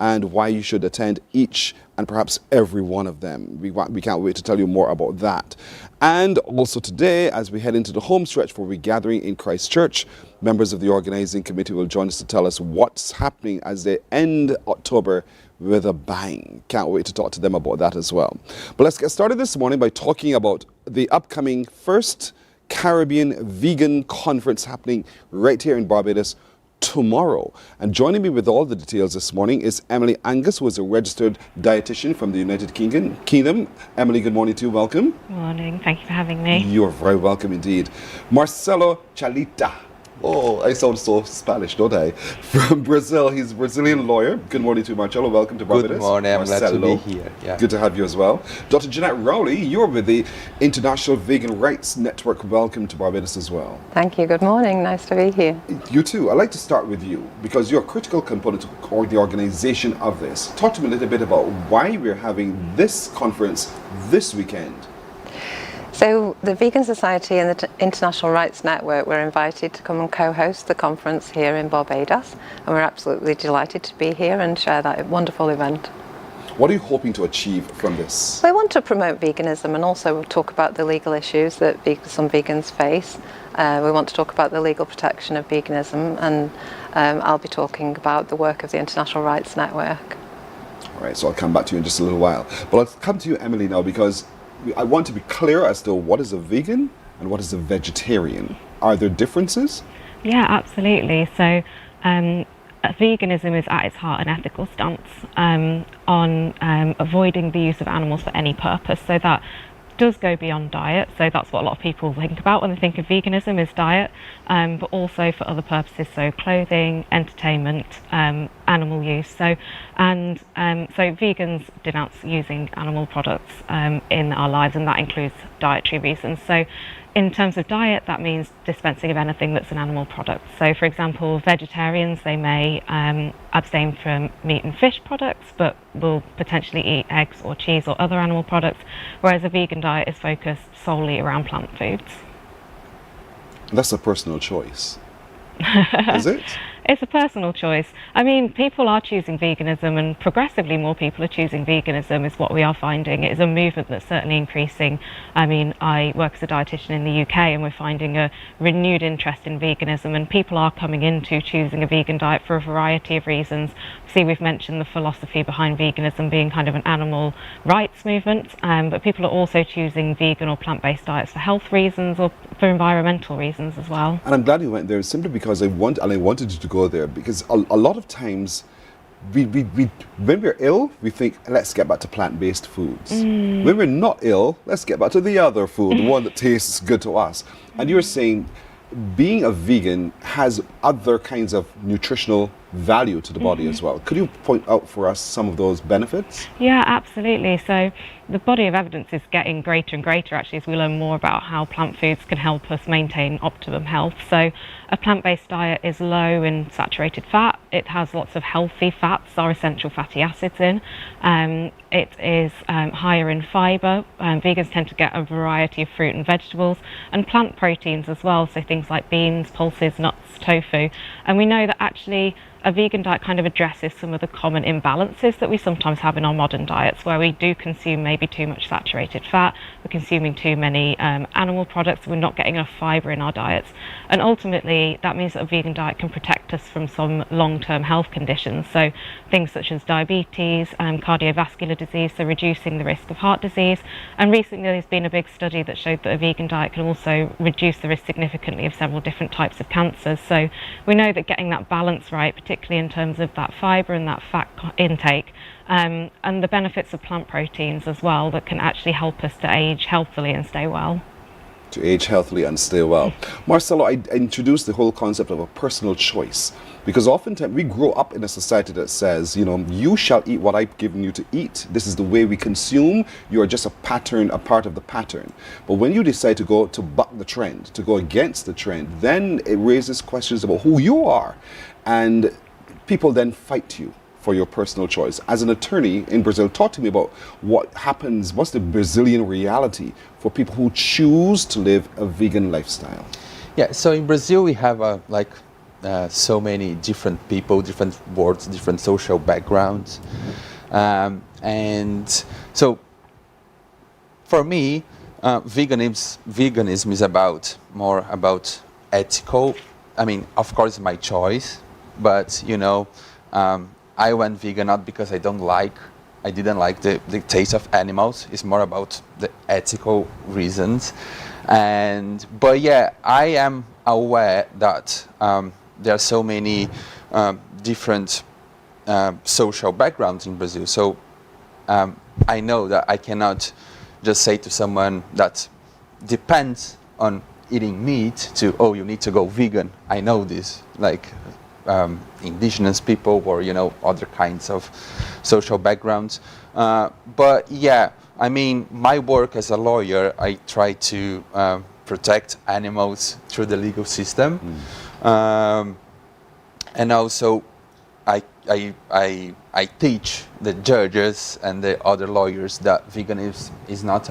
and why you should attend each and perhaps every one of them. We can't wait to tell you more about that. And also today, as we head into the home stretch for regathering in Christchurch, members of the organizing committee will join us to tell us what's happening as they end October with a bang. Can't wait to talk to them about that as well. But let's get started this morning by talking about the upcoming first Caribbean Vegan Conference happening right here in Barbados tomorrow. And joining me with all the details this morning is Emily Angus, who is a registered dietitian from the United Kingdom. Emily, good morning to you. Welcome. Morning. Thank you for having me. You're very welcome indeed. Marcelo Chalita. Oh, I sound so Spanish, don't I? From Brazil. He's a Brazilian lawyer. Good morning to you, Marcelo. Welcome to Barbados. Good morning. I'm glad to Marcelo. be here. Yeah. Good to have you as well. Dr. Jeanette Rowley, you're with the International Vegan Rights Network. Welcome to Barbados as well. Thank you. Good morning. Nice to be here. You too. I'd like to start with you because you're a critical component of the organization of this. Talk to me a little bit about why we're having this conference this weekend. So the Vegan Society and the International Rights Network were invited to come and co-host the conference here in Barbados, and we're absolutely delighted to be here and share that wonderful event. What are you hoping to achieve from this? We want to promote veganism and also talk about the legal issues that some vegans face. We want to talk about the legal protection of veganism, and I'll be talking about the work of the International Rights Network. All right, so I'll come back to you in just a little while. But I'll come to you, Emily, now, because I want to be clear as to what is a vegan and what is a vegetarian. Are there differences? Yeah, absolutely. So veganism is at its heart an ethical stance on avoiding the use of animals for any purpose. So that does go beyond diet. So that's what a lot of people think about when they think of veganism, is diet, but also for other purposes, so clothing, entertainment, animal use. So vegans denounce using animal products in our lives, and that includes dietary reasons. So in terms of diet, that means dispensing of anything that's an animal product. So for example, vegetarians, they may abstain from meat and fish products, but will potentially eat eggs or cheese or other animal products, whereas a vegan diet is focused solely around plant foods. That's a personal choice. Is it? It's a personal choice. I mean, people are choosing veganism, and progressively more people are choosing veganism is what we are finding. It is a movement that's certainly increasing. I mean, I work as a dietitian in the UK, and we're finding a renewed interest in veganism, and people are coming into choosing a vegan diet for a variety of reasons. See, we've mentioned the philosophy behind veganism being kind of an animal rights movement, but people are also choosing vegan or plant-based diets for health reasons or for environmental reasons as well. And I'm glad you went there simply because I wanted you to go there, because a lot of times when we're ill, we think, let's get back to plant-based foods. When we're not ill, let's get back to the other food, the one that tastes good to us. And you're saying being a vegan has other kinds of nutritional value to the body as well. Could you point out for us some of those benefits? Yeah, absolutely. So the body of evidence is getting greater and greater actually as we learn more about how plant foods can help us maintain optimum health. So a plant-based diet is low in saturated fat. It has lots of healthy fats, our essential fatty acids in. It is higher in fibre. Vegans tend to get a variety of fruit and vegetables, and plant proteins as well, so things like beans, pulses, nuts, tofu. And we know that actually a vegan diet kind of addresses some of the common imbalances that we sometimes have in our modern diets, where we do consume maybe too much saturated fat, we're consuming too many animal products, we're not getting enough fibre in our diets. And ultimately, that means that a vegan diet can protect us from some long-term health conditions. So things such as diabetes, cardiovascular disease, so reducing the risk of heart disease. And recently there's been a big study that showed that a vegan diet can also reduce the risk significantly of several different types of cancers. So we know that getting that balance right, particularly in terms of that fibre and that fat intake, and the benefits of plant proteins as well, that can actually help us to age healthily and stay well. To age healthily and stay well. Marcelo, I introduced the whole concept of a personal choice, because oftentimes we grow up in a society that says, you know, you shall eat what I've given you to eat. This is the way we consume. You are just a pattern, a part of the pattern. But when you decide to go to buck the trend, to go against the trend, then it raises questions about who you are. And people then fight you for your personal choice. As an attorney in Brazil, talk to me about what happens, what's the Brazilian reality for people who choose to live a vegan lifestyle? Yeah, so in Brazil we have so many different people, different worlds, different social backgrounds, and so for me, veganism is more about ethical. I mean, of course, it's my choice, but I went vegan not because I didn't like the taste of animals. It's more about the ethical reasons. But yeah, I am aware that there are so many different social backgrounds in Brazil. So I know that I cannot just say to someone that depends on eating meat you need to go vegan. I know this, like indigenous people or other kinds of social backgrounds. But yeah, I mean, my work as a lawyer, I try to protect animals through the legal system, and also I teach the judges and the other lawyers that veganism is not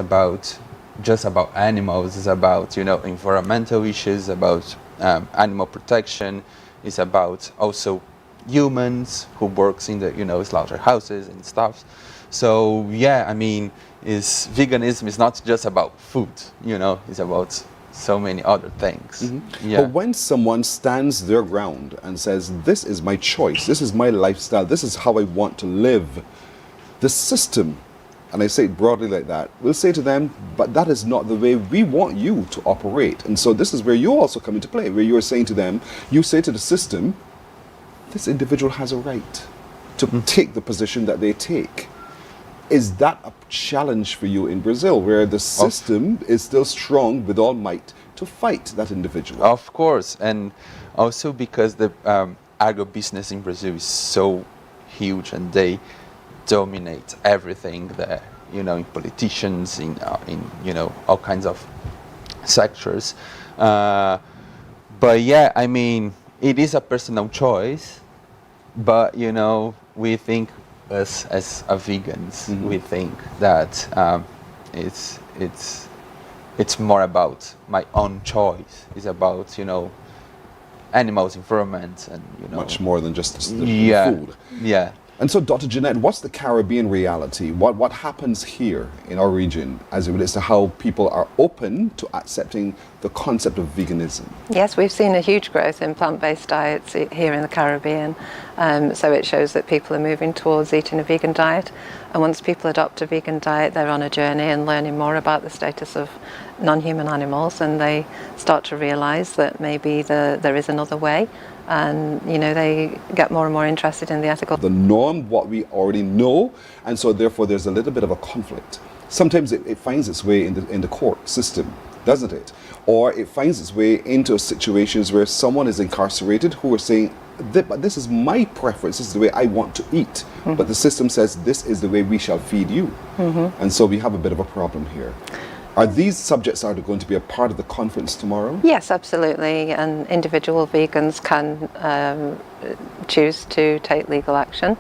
just about animals. It's about environmental issues, about animal protection. It's about also humans who works in the slaughterhouses and stuff. So yeah, I mean, veganism is not just about food. It's about so many other things. Mm-hmm. Yeah. But when someone stands their ground and says, this is my choice, this is my lifestyle, this is how I want to live, the system, and I say it broadly like that, will say to them, but that is not the way we want you to operate. And so this is where you also come into play, where you're saying to them, you say to the system, this individual has a right to take the position that they take. Is that a challenge for you in Brazil, where the system is still strong with all might to fight that individual? Of course, and also because the agribusiness in Brazil is so huge and they dominate everything there, in politicians, in all kinds of sectors. But yeah, I mean, it is a personal choice, but we think as vegans, we think that it's more about my own choice. It's about animals, environment, and much more than just the food. Yeah. And so, Dr. Jeanette, what's the Caribbean reality? What happens here in our region as it relates to how people are open to accepting the concept of veganism? Yes, we've seen a huge growth in plant-based diets here in the Caribbean. So it shows that people are moving towards eating a vegan diet. And once people adopt a vegan diet, they're on a journey and learning more about the status of non-human animals, and they start to realise that maybe there is another way. And they get more and more interested in the ethical. The norm, what we already know, and so therefore there's a little bit of a conflict. Sometimes it finds its way in the court system, doesn't it? Or it finds its way into situations where someone is incarcerated who are saying, but this is my preference, this is the way I want to eat. But the system says this is the way we shall feed you. And so we have a bit of a problem here. Are these subjects going to be a part of the conference tomorrow? Yes, absolutely. And individual vegans can choose to take legal action.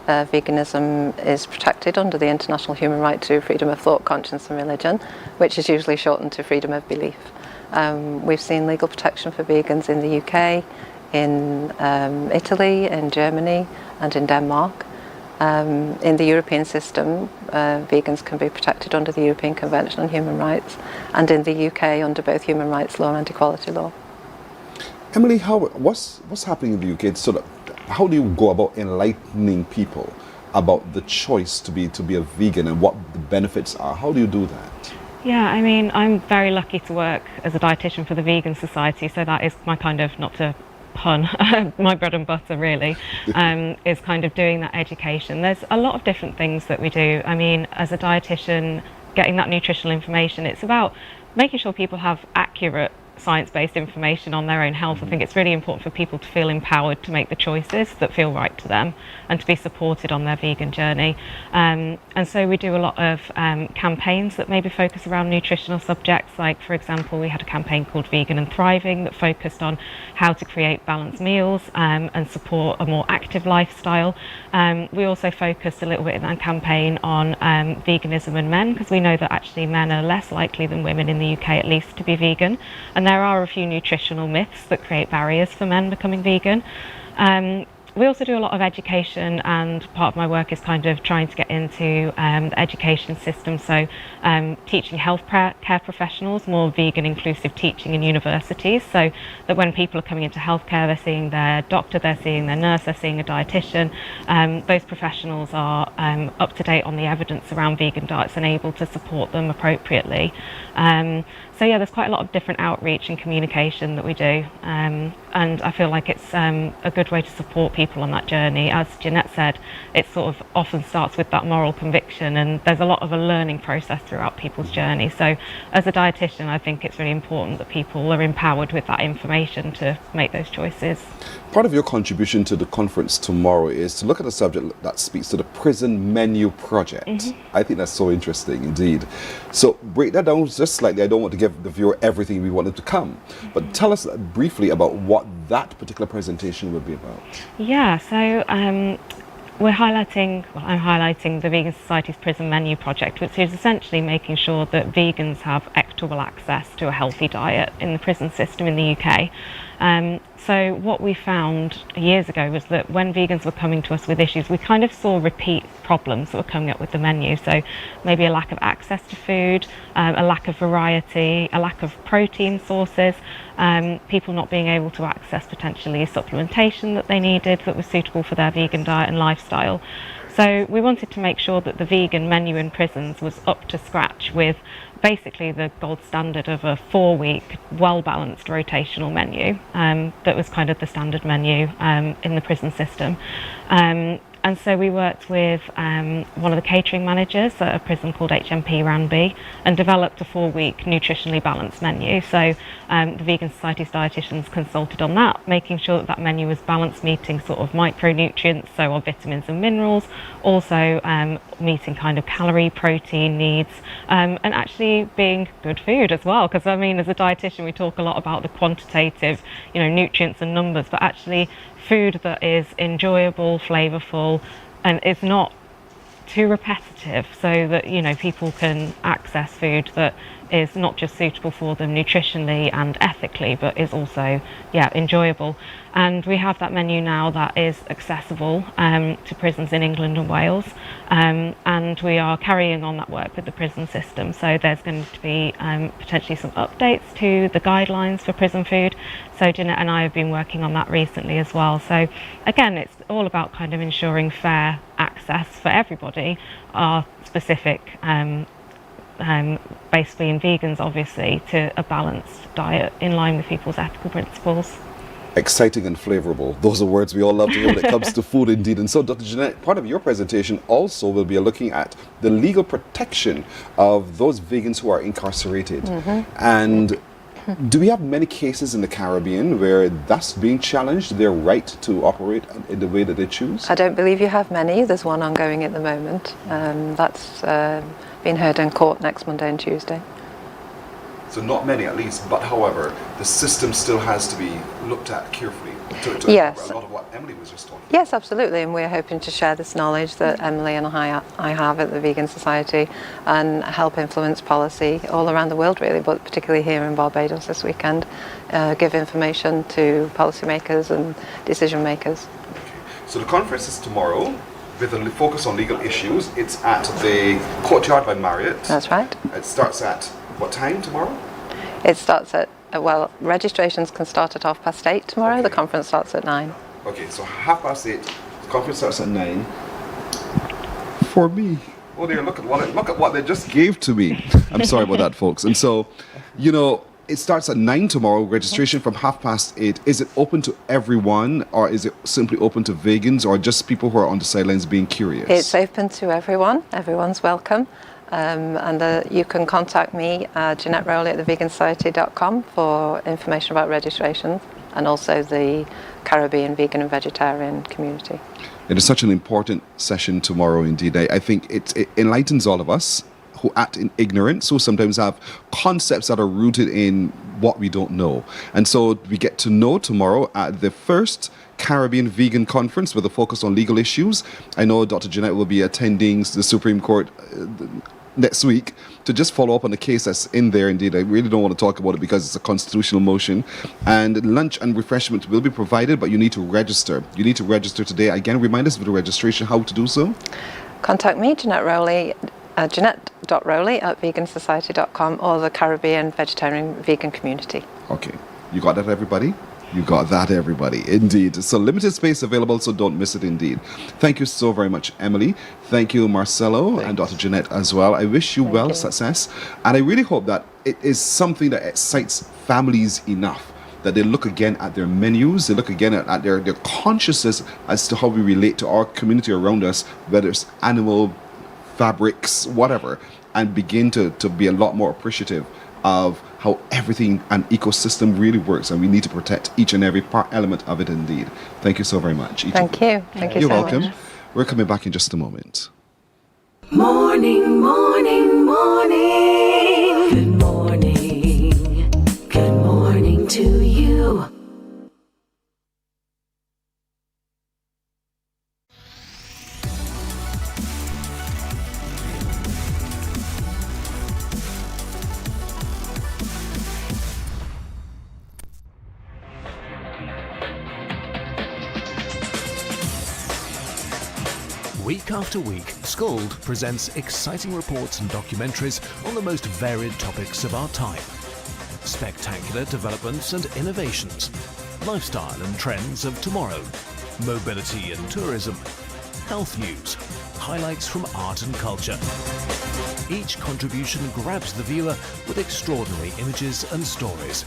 Veganism is protected under the international human right to freedom of thought, conscience and religion, which is usually shortened to freedom of belief. We've seen legal protection for vegans in the UK, in Italy, in Germany and in Denmark. In the European system, vegans can be protected under the European Convention on Human Rights, and in the UK under both human rights law and equality law. Emily, what's happening in the UK? How do you go about enlightening people about the choice to be a vegan and what the benefits are? How do you do that? Yeah, I mean, I'm very lucky to work as a dietitian for the Vegan Society, so that is my kind of, not to pun, my bread and butter really, is kind of doing that education. There's a lot of different things that we do. I mean, as a dietitian, getting that nutritional information, it's about making sure people have accurate science-based information on their own health. I think it's really important for people to feel empowered to make the choices that feel right to them and to be supported on their vegan journey. And so we do a lot of campaigns that maybe focus around nutritional subjects. Like, for example, we had a campaign called Vegan and Thriving that focused on how to create balanced meals and support a more active lifestyle. We also focused a little bit in that campaign on veganism and men, because we know that actually men are less likely than women in the UK at least to be vegan, and there are a few nutritional myths that create barriers for men becoming vegan. We also do a lot of education, and part of my work is kind of trying to get into the education system, so teaching care professionals more vegan inclusive teaching in universities, so that when people are coming into healthcare, they're seeing their doctor, they're seeing their nurse, they're seeing a dietitian. Those professionals are up to date on the evidence around vegan diets and able to support them appropriately. So yeah, there's quite a lot of different outreach and communication that we do, and I feel like it's a good way to support people on that journey. As Jeanette said, it sort of often starts with that moral conviction, and there's a lot of a learning process throughout people's journey. So as a dietitian, I think it's really important that people are empowered with that information to make those choices. Part of your contribution to the conference tomorrow is to look at a subject that speaks to the prison menu project. I think that's so interesting indeed. So break that down just slightly. I don't want to give the viewer everything we wanted to come, but tell us briefly about what that particular presentation will be about. Yeah, so I'm highlighting the Vegan Society's Prison Menu Project, which is essentially making sure that vegans have equitable access to a healthy diet in the prison system in the UK. So what we found years ago was that when vegans were coming to us with issues, we kind of saw repeat problems that were coming up with the menu. So maybe a lack of access to food, a lack of variety, a lack of protein sources, people not being able to access potentially supplementation that they needed that was suitable for their vegan diet and lifestyle. So we wanted to make sure that the vegan menu in prisons was up to scratch with basically the gold standard of a 4-week well-balanced rotational menu that was kind of the standard menu in the prison system. And so we worked with one of the catering managers at a prison called HMP Ranby and developed a 4-week nutritionally balanced menu. So the Vegan Society's dietitians consulted on that, making sure that that menu was balanced, meeting sort of micronutrients, so our vitamins and minerals, also meeting kind of calorie, protein needs, and actually being good food as well. Because I mean, as a dietitian, we talk a lot about the quantitative, nutrients and numbers, but actually food that is enjoyable, flavorful, and is not too repetitive, so that people can access food that is not just suitable for them nutritionally and ethically, but is also enjoyable. And we have that menu now that is accessible to prisons in England and Wales, and we are carrying on that work with the prison system. So there's going to be potentially some updates to the guidelines for prison food. So Jeanette and I have been working on that recently as well. So again, it's all about kind of ensuring fair access for everybody. Our specific basically in vegans, obviously, to a balanced diet in line with people's ethical principles. Exciting and flavorable. Those are words we all love to hear when it comes to food indeed. And so, Dr. Jeanette, part of your presentation also will be looking at the legal protection of those vegans who are incarcerated. And do we have many cases in the Caribbean where that's being challenged, their right to operate in the way that they choose? I don't believe you have many. There's one ongoing at the moment. That's being heard in court next Monday and Tuesday. So not many at least, but however, the system still has to be looked at carefully to Yes. a lot of what Emily was just talking about. Yes, absolutely, and we're hoping to share this knowledge that Emily and I have at the Vegan Society and help influence policy all around the world really, but particularly here in Barbados this weekend, give information to policymakers and decision makers. Okay. So the conference is tomorrow with a focus on legal issues. It's at the Courtyard by Marriott. That's right. It starts at what time tomorrow? It starts at, registrations can start at 8:30 tomorrow. Okay. The conference starts at 9. Okay, so 8:30. The conference starts at 9. For me. Oh dear, look at what they just gave to me. I'm sorry about that, folks. And so, it starts at 9 tomorrow, registration from 8:30. Is it open to everyone, or is it simply open to vegans, or just people who are on the sidelines being curious? It's open to everyone. Everyone's welcome. And you can contact me, Jeanette Rowley at thevegansociety.com for information about registrations and also the Caribbean vegan and vegetarian community. It is such an important session tomorrow indeed. I think it enlightens all of us who act in ignorance, who sometimes have concepts that are rooted in what we don't know. And so we get to know tomorrow at the first Caribbean Vegan Conference with a focus on legal issues. I know Dr. Jeanette will be attending the Supreme Court next week to just follow up on the case that's in there. Indeed, I really don't want to talk about it because it's a constitutional motion. And lunch and refreshment will be provided, but you need to register. You need to register today. Again, remind us of the registration, how to do so. Contact me, Jeanette Rowley, jeanette.rowley@vegansociety.com, or the Caribbean Vegetarian Vegan Community. Okay, you got that, everybody? You got that, everybody. Indeed. So limited space available, so don't miss it, indeed. Thank you so very much, Emily. Thank you, Marcelo, and Dr. Jeanette as well. I wish you well success. And I really hope that it is something that excites families enough that they look again at their menus, they look again at their consciousness as to how we relate to our community around us, whether it's animal, fabrics, whatever, and begin to be a lot more appreciative of how everything and ecosystem really works, and we need to protect each and every element of it. Indeed. Thank you so very much. Thank you. Thank you You're so welcome. much. We're coming back in just a moment. Morning, morning, morning. Good morning. Good morning to you. Week after week, Scold presents exciting reports and documentaries on the most varied topics of our time. Spectacular developments and innovations, lifestyle and trends of tomorrow, mobility and tourism, health news, highlights from art and culture. Each contribution grabs the viewer with extraordinary images and stories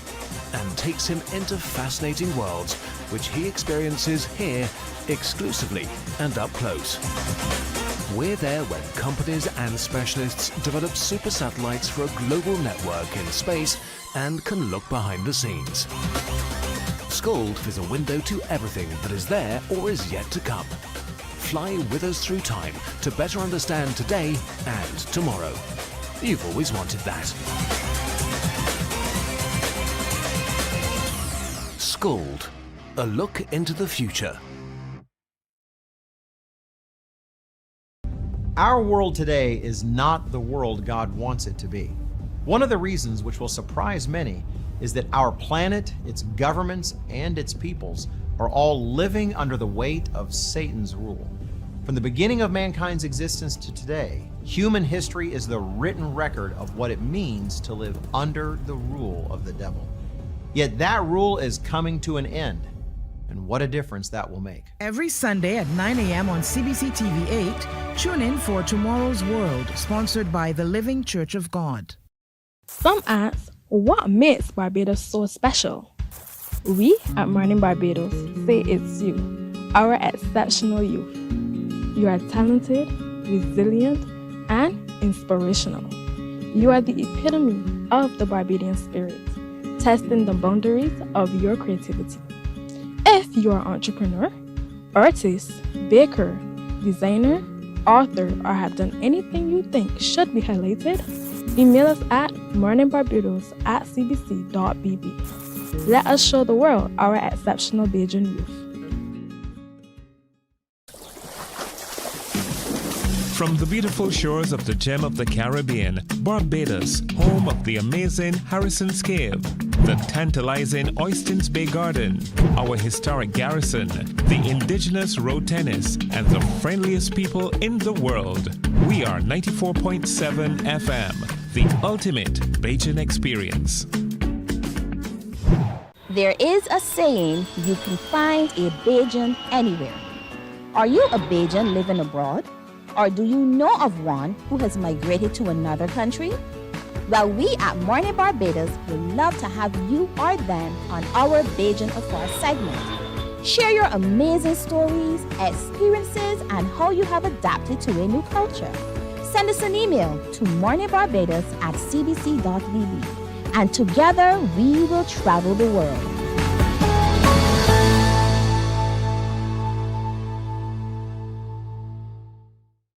and takes him into fascinating worlds which he experiences here exclusively and up close. We're there when companies and specialists develop super satellites for a global network in space and can look behind the scenes. Scold is a window to everything that is there or is yet to come. Fly with us through time to better understand today and tomorrow. You've always wanted that. Scold, a look into the future. Our world today is not the world God wants it to be. One of the reasons which will surprise many is that our planet, its governments, and its peoples are all living under the weight of Satan's rule. From the beginning of mankind's existence to today, human history is the written record of what it means to live under the rule of the devil. Yet that rule is coming to an end, and what a difference that will make. Every Sunday at 9 a.m. on CBC TV 8, tune in for Tomorrow's World, sponsored by the Living Church of God. Some ask, what makes Barbados so special? We at Mornin Barbados say it's you, our exceptional youth. You are talented, resilient, and inspirational. You are the epitome of the Barbadian spirit, testing the boundaries of your creativity. If you are an entrepreneur, artist, baker, designer, author, or have done anything you think should be highlighted, email us at morninbarbados@cbc.bb. Let us show the world our exceptional Bajan youth. From the beautiful shores of the gem of the Caribbean, Barbados, home of the amazing Harrison's Cave, the tantalizing Oystins Bay Garden, our historic garrison, the indigenous road tennis, and the friendliest people in the world. We are 94.7 FM, the ultimate Bajan experience. There is a saying, you can find a Bajan anywhere. Are you a Bajan living abroad? Or do you know of one who has migrated to another country? Well, we at Mornin Barbados would love to have you or them on our Bajan Afar segment. Share your amazing stories, experiences, and how you have adapted to a new culture. Send us an email to morninbarbados@cbc.bb, and together we will travel the world.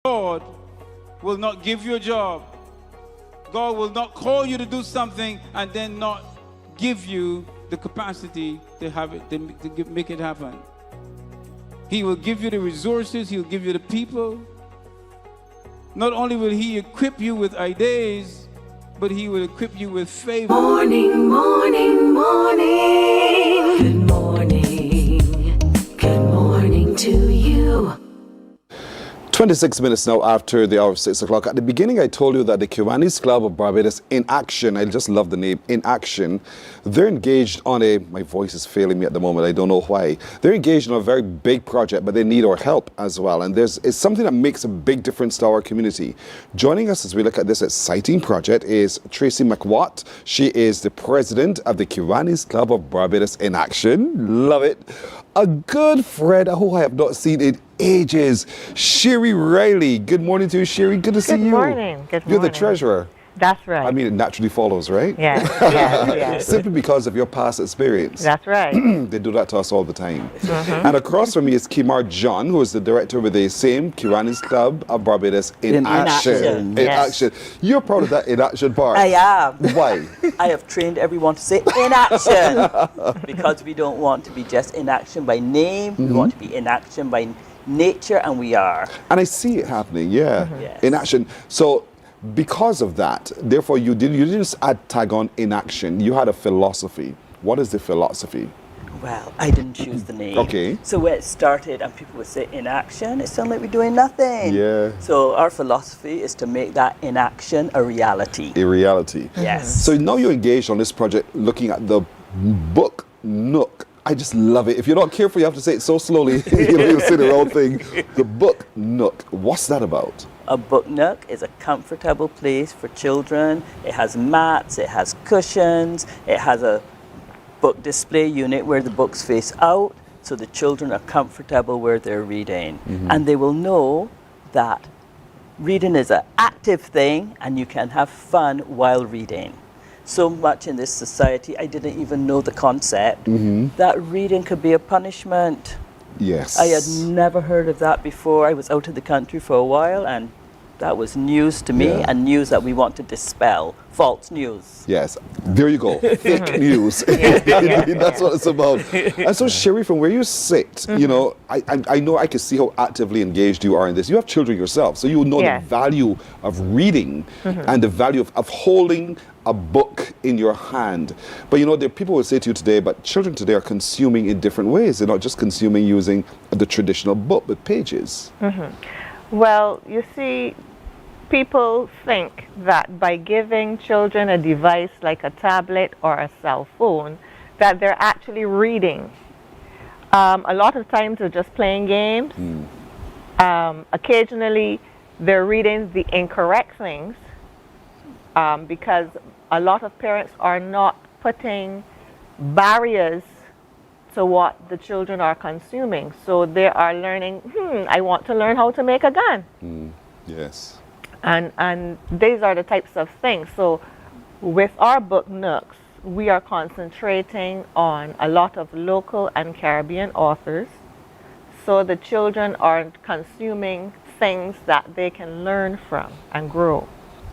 God will not give you a job. God will not call you to do something and then not give you the capacity to have it, to make it happen. He will give you the resources, he'll give you the people, Not only will he equip you with ideas, but he will equip you with favor. Morning, morning, morning. Good morning. Good morning to you. 26 minutes now after the hour of 6 o'clock. At the beginning, I told you that the Kiwanis Club of Barbados, In Action, I just love the name, In Action, they're engaged on my voice is failing me at the moment, I don't know why. They're engaged on a very big project, but they need our help as well. And it's something that makes a big difference to our community. Joining us as we look at this exciting project is Tracy McWatt. She is the president of the Kiwanis Club of Barbados, In Action. Love it. A good friend who I have not seen in ages, Sherry Riley. Good morning to you, Sherry. Good to see you. Good morning. Good morning. You're the treasurer. That's right. I mean, it naturally follows, right? Yes, yes. Simply because of your past experience. That's right. They do that to us all the time. And across from me is Kimar John, who is the director with the same Kiwanis Club of Barbados, In Action. In Action. You're proud of that In Action part. I am. Why? I have trained everyone to say In Action because we don't want to be just in action by name. We want to be in action by nature, and we are. And I see it happening, yeah. Yes. In Action. So, because of that, therefore, you didn't just add tag on In Action. You had a philosophy. What is the philosophy? Well, I didn't choose the name. Okay. So when it started and people would say in action, it sounded like we're doing nothing. Yeah. So our philosophy is to make that inaction a reality. A reality. Yes. So now you're engaged on this project looking at the book Nook. I just love it. If you're not careful, you have to say it so slowly. You'll say the wrong thing. The book Nook. What's that about? A book nook is a comfortable place for children. It has mats, it has cushions, it has a book display unit where the books face out, so the children are comfortable where they're reading. And they will know that reading is an active thing and you can have fun while reading. So much in this society, I didn't even know the concept that reading could be a punishment. Yes. I had never heard of that before. I was out of the country for a while, and that was news to me, and news that we want to dispel. False news. Yes. There you go. Fake news. That's what it's about. And so, Sherry, from where you sit, you know, I know I can see how actively engaged you are in this. You have children yourself, so you know the value of reading and the value of holding a book in your hand. But you know, there people will say to you today, but children today are consuming in different ways. They're not just consuming using the traditional book with pages. Well, you see, people think that by giving children a device like a tablet or a cell phone, that they're actually reading. A lot of times they're just playing games. Occasionally they're reading the incorrect things because a lot of parents are not putting barriers to what the children are consuming. So they are learning, I want to learn how to make a gun. Yes. And these are the types of things. So with our book Nooks, we are concentrating on a lot of local and Caribbean authors. So the children are consuming things that they can learn from and grow.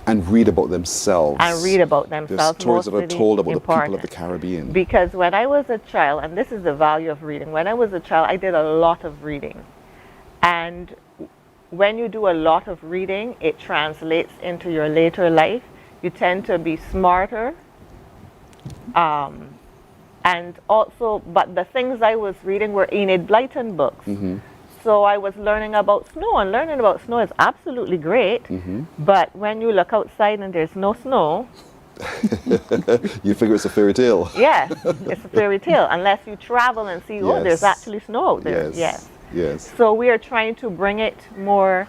And read about themselves. And read about themselves. There's stories that are told about the people of the Caribbean. Because when I was a child, and this is the value of reading, when I was a child, I did a lot of reading. And when you do a lot of reading, it translates into your later life. You tend to be smarter. And also, but the things I was reading were Enid Blyton books. So I was learning about snow, and learning about snow is absolutely great. But when you look outside and there's no snow, you figure it's a fairy tale. Yes, it's a fairy tale, unless you travel and see, oh, there's actually snow out there. Yes. So we are trying to bring it more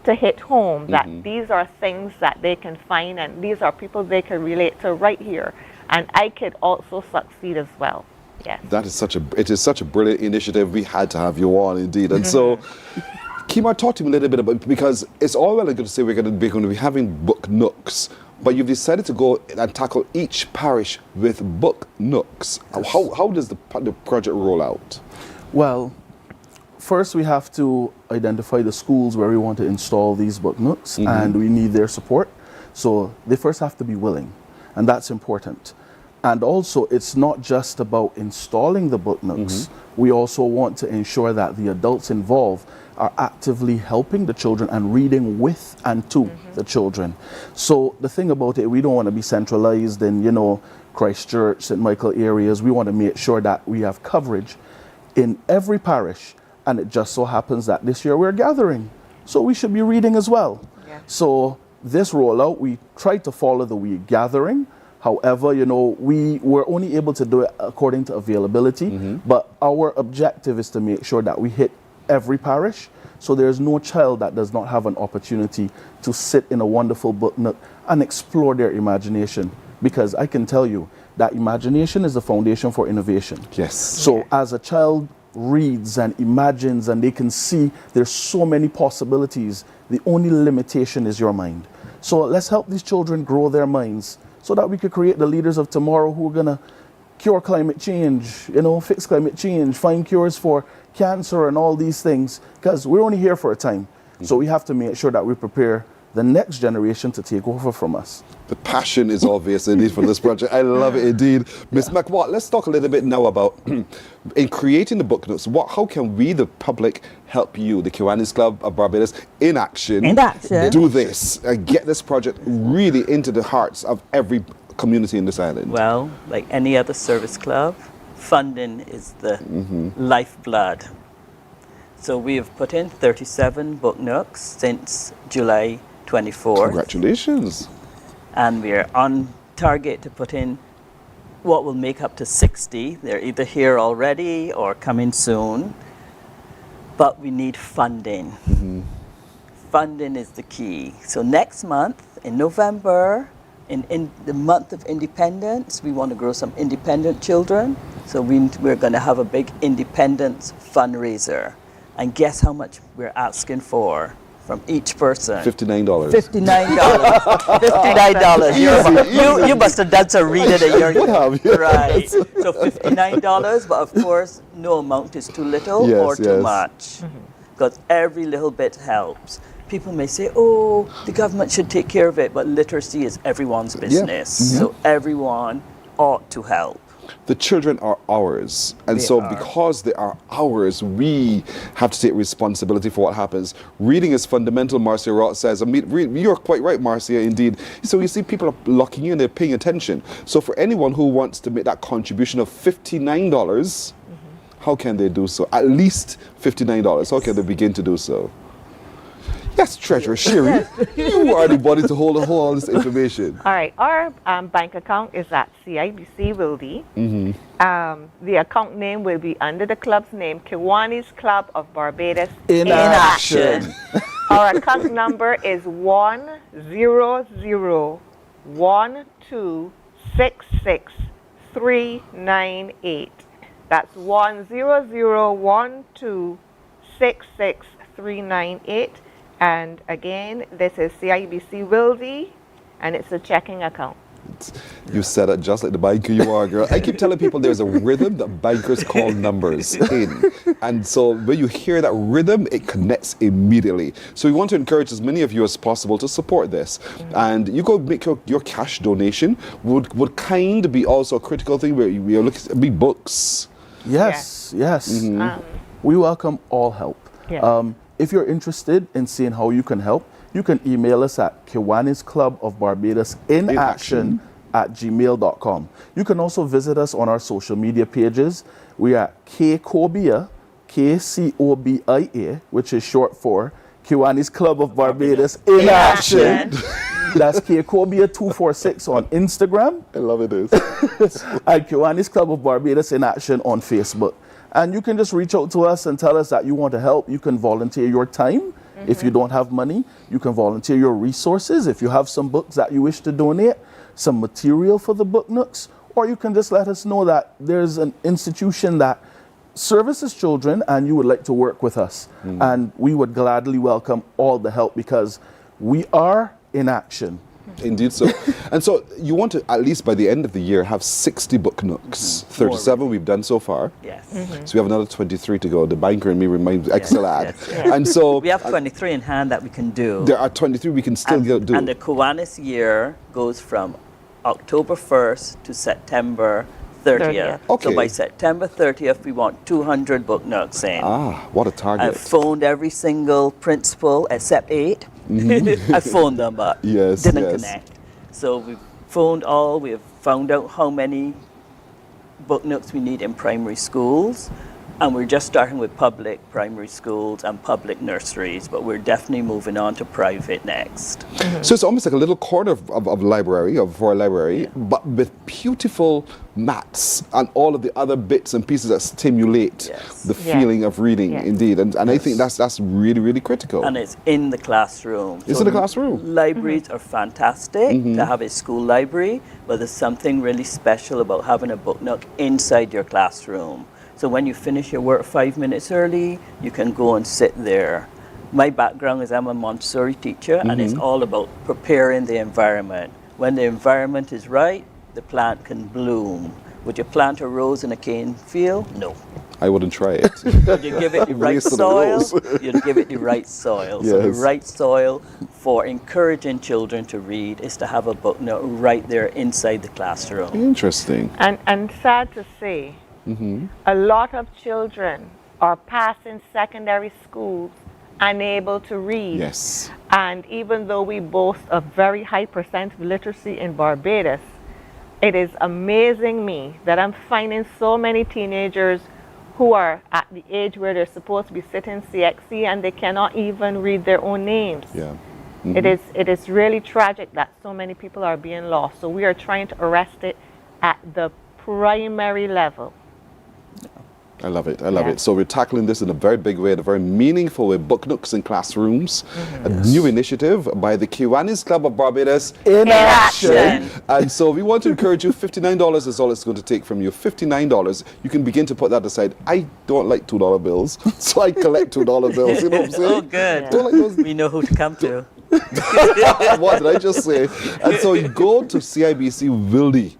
to hit home, that these are things that they can find, and these are people they can relate to right here. And I could also succeed as well. Yes. That is it is such a brilliant initiative. We had to have you on, indeed. And so, Kima, talk to me a little bit about, because it's all well and good to say we're going to be having book nooks, but you've decided to go and tackle each parish with book nooks. How does the project roll out? Well, first we have to identify the schools where we want to install these book nooks, and we need their support. So they first have to be willing, and that's important. And also, it's not just about installing the book nooks. We also want to ensure that the adults involved are actively helping the children and reading with and to the children. So the thing about it, we don't want to be centralized in, you know, Christchurch, St. Michael areas. We want to make sure that we have coverage in every parish. And it just so happens that this year we're gathering. So we should be reading as well. Yeah. So this rollout, we tried to follow the week gathering. However, you know, we were only able to do it according to availability. But our objective is to make sure that we hit every parish. So there's no child that does not have an opportunity to sit in a wonderful book nook and explore their imagination. Because I can tell you that imagination is the foundation for innovation. Yes. So as a child reads and imagines and they can see there's so many possibilities, the only limitation is your mind. So let's help these children grow their minds so that we could create the leaders of tomorrow who are going to cure climate change, you know, fix climate change, find cures for cancer and all these things, because we're only here for a time. So we have to make sure that we prepare the next generation to take over from us. The passion is obvious indeed for this project. I love it indeed. Miss McWatt, let's talk a little bit now about in creating the book notes, how can we, the public, help you, the Kiwanis Club of Barbados, in action, do this and get this project really into the hearts of every community in this island? Well, like any other service club, funding is the lifeblood. So we have put in 37 book nooks since July 24th. Congratulations. And we're on target to put in what will make up to 60. They're either here already or coming soon. But we need funding. Funding is the key. So next month, in November, in the month of independence, we want to grow some independent children. So we're going to have a big independence fundraiser. And guess how much we're asking for from each person? $59. $59. $59. You must have done some reading at your right. So $59, but of course, no amount is too little or too much, because every little bit helps. People may say, "Oh, the government should take care of it," but literacy is everyone's business, so everyone ought to help. The children are ours, and because they are ours, we have to take responsibility for what happens. Reading is fundamental, Marcia Roth says. I mean, you're quite right, Marcia, indeed. So you see people are locking in, they're paying attention. So for anyone who wants to make that contribution of $59, how can they do so? At least $59. How can they begin to do so? Yes, Treasurer Sherry, you are the body to hold all this information. All right, our bank account is at CIBC Wildy. The account name will be under the club's name, Kiwanis Club of Barbados in action. Our account number is 10012663988. That's 10012663988. And again, this is CIBC Wildy, and it's a checking account. You said it just like the banker you are, girl. I keep telling people there's a rhythm that bankers call numbers in. And so when you hear that rhythm, it connects immediately. So we want to encourage as many of you as possible to support this. And you go make your cash donation. Would kind be also a critical thing where we are looking at books. Yes. We welcome all help. If you're interested in seeing how you can help, you can email us at Kiwanis Club of Barbados in action @gmail.com. You can also visit us on our social media pages. We are KCOBIA, KCOBIA, which is short for Kiwanis Club of Barbados in action. That's KCOBIA 246 on Instagram. I love it. And Kiwanis Club of Barbados in action on Facebook. And you can just reach out to us and tell us that you want to help. You can volunteer your time. If you don't have money, you can volunteer your resources. If you have some books that you wish to donate, some material for the book nooks, or you can just let us know that there's an institution that services children and you would like to work with us. And we would gladly welcome all the help because we are in action. Indeed so. And so you want to, at least by the end of the year, have 60 book nooks. 37 we've done so far. Yes. So we have another 23 to go. The banker and me remind Excellad. And so we have 23 in hand that we can do. There are 23 we can still do. And the Kiwanis year goes from October 1st to September 30th. Okay. So by September 30th, we want 200 book nooks in. Ah, what a target. I've phoned every single principal except 8. I phoned them, but didn't connect. So we've phoned all. We've found out how many book nooks we need in primary schools. And we're just starting with public primary schools and public nurseries, but we're definitely moving on to private next. So it's almost like a little corner of library, for a library, but with beautiful mats and all of the other bits and pieces that stimulate the feeling of reading, indeed. And I think that's really, really critical. And it's in the classroom. It's in the classroom. Libraries are fantastic to have a school library, but there's something really special about having a book nook inside your classroom. So when you finish your work 5 minutes early, you can go and sit there. My background is I'm a Montessori teacher, and it's all about preparing the environment. When the environment is right, the plant can bloom. Would you plant a rose in a cane field? No. I wouldn't try it. Would you give it the right soil? You'd give it the right soil. So the right soil for encouraging children to read is to have a book nook right there inside the classroom. Interesting. And sad to say, a lot of children are passing secondary schools unable to read. Yes. And even though we boast a very high percent of literacy in Barbados, it is amazing me that I'm finding so many teenagers who are at the age where they're supposed to be sitting CXC and they cannot even read their own names. Yeah. It is really tragic that so many people are being lost. So we are trying to arrest it at the primary level. I love it. I love it. So we're tackling this in a very big way, in a very meaningful way. Book nooks in classrooms, a new initiative by the Kiwanis Club of Barbados in action. And so we want to encourage you. $59 is all it's going to take from you. $59. You can begin to put that aside. I don't like $2 bills, so I collect $2 bills. You know what I'm saying? Oh, good. Don't like those. We know who to come to. What did I just say? And so you go to CIBC Wildy.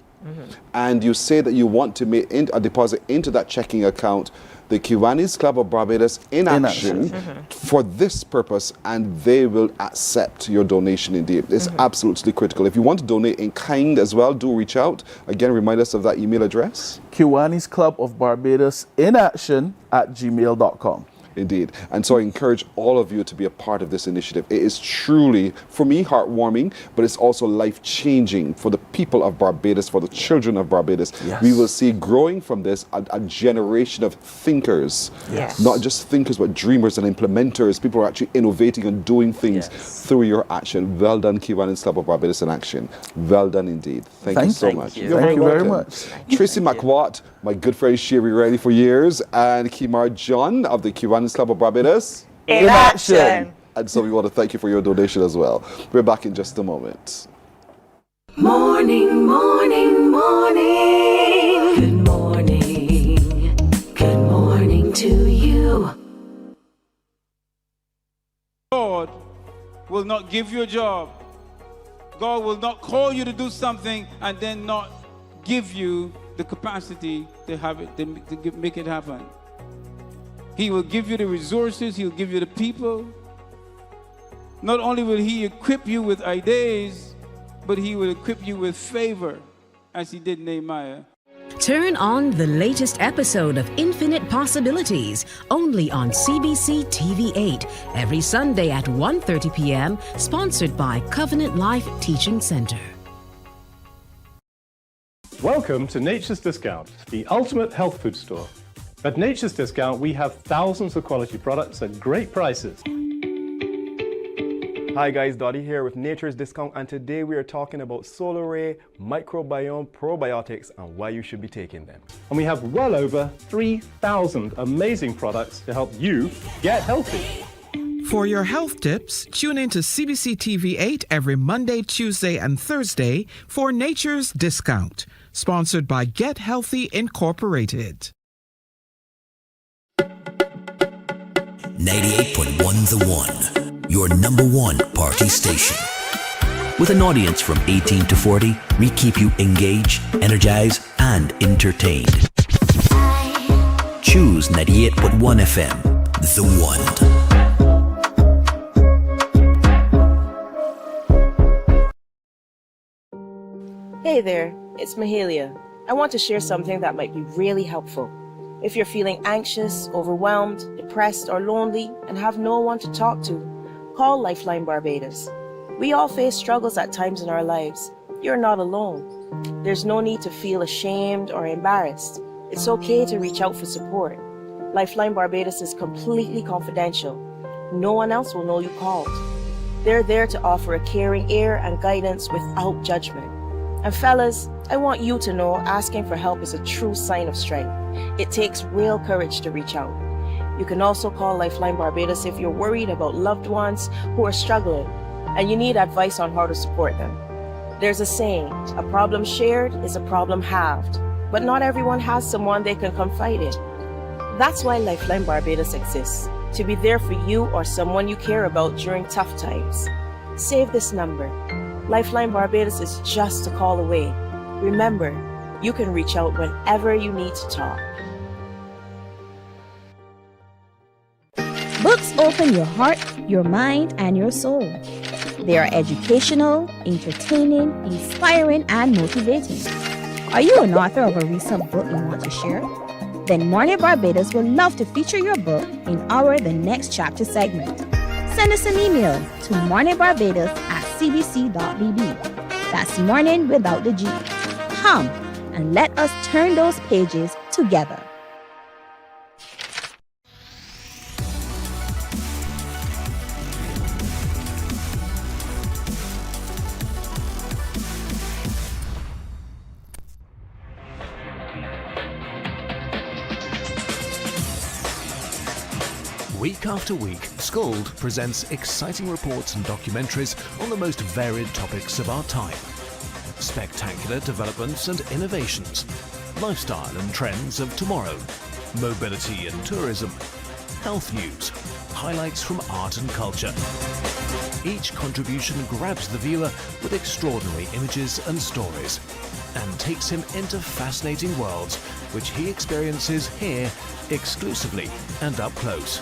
And you say that you want to make a deposit into that checking account, the Kiwanis Club of Barbados in action for this purpose, and they will accept your donation indeed. It's absolutely critical. If you want to donate in kind as well, do reach out. Again, remind us of that email address. Kiwanis Club of Barbados in action @gmail.com. Indeed. And so I encourage all of you to be a part of this initiative. It is truly, for me, heartwarming, but it's also life-changing for the people of Barbados, for the children of Barbados. Yes. We will see growing from this a generation of thinkers. Yes. Not just thinkers, but dreamers and implementers. People are actually innovating and doing things through your action. Well done, Kiwanis Club of Barbados in action. Well done indeed. Thank you so much. You're Thank you very much. Tracy McWatt, my good friend Sherry Riley for years, and Kimar John of the Kiwanis Club of Barbados in action. And so we want to thank you for your donation as well. We're back in just a moment. Morning, morning, morning. Good morning. Good morning to you. God will not give you a job. God will not call you to do something and then not give you the capacity to have it, to make it happen. He will give you the resources, he'll give you the people. Not only will he equip you with ideas, but he will equip you with favor, as he did Nehemiah. Turn on the latest episode of Infinite Possibilities, only on CBC TV8, every Sunday at 1:30 p.m., sponsored by Covenant Life Teaching Center. Welcome to Nature's Discount, the ultimate health food store. At Nature's Discount, we have thousands of quality products at great prices. Hi guys, Dottie here with Nature's Discount, and today we are talking about Solar Ray, microbiome, probiotics, and why you should be taking them. And we have well over 3,000 amazing products to help you get healthy. For your health tips, tune in to CBC TV8 every Monday, Tuesday, and Thursday for Nature's Discount, sponsored by Get Healthy Incorporated. 98.1 The One, your number one party station. With an audience from 18 to 40, we keep you engaged, energized, and entertained. Choose 98.1 FM, The One. Hey there, it's Mahalia. I want to share something that might be really helpful. If you're feeling anxious, overwhelmed, depressed, or lonely and have no one to talk to, call Lifeline Barbados. We all face struggles at times in our lives. You're not alone. There's no need to feel ashamed or embarrassed. It's okay to reach out for support. Lifeline Barbados is completely confidential. No one else will know you called. They're there to offer a caring ear and guidance without judgment. And fellas, I want you to know asking for help is a true sign of strength. It takes real courage to reach out. You can also call Lifeline Barbados if you're worried about loved ones who are struggling and you need advice on how to support them. There's a saying, a problem shared is a problem halved, but not everyone has someone they can confide in. That's why Lifeline Barbados exists, to be there for you or someone you care about during tough times. Save this number. Lifeline Barbados is just a call away. Remember, you can reach out whenever you need to talk. Books open your heart, your mind, and your soul. They are educational, entertaining, inspiring, and motivating. Are you an author of a recent book you want to share? Then Mornin Barbados would love to feature your book in our The Next Chapter segment. Send us an email to morninbarbados@cbc.bb. That's morning without the G. Come and let us turn those pages together. Week after week, Scold presents exciting reports and documentaries on the most varied topics of our time. Spectacular developments and innovations, lifestyle and trends of tomorrow, mobility and tourism, health news, highlights from art and culture. Each contribution grabs the viewer with extraordinary images and stories and takes him into fascinating worlds which he experiences here exclusively and up close.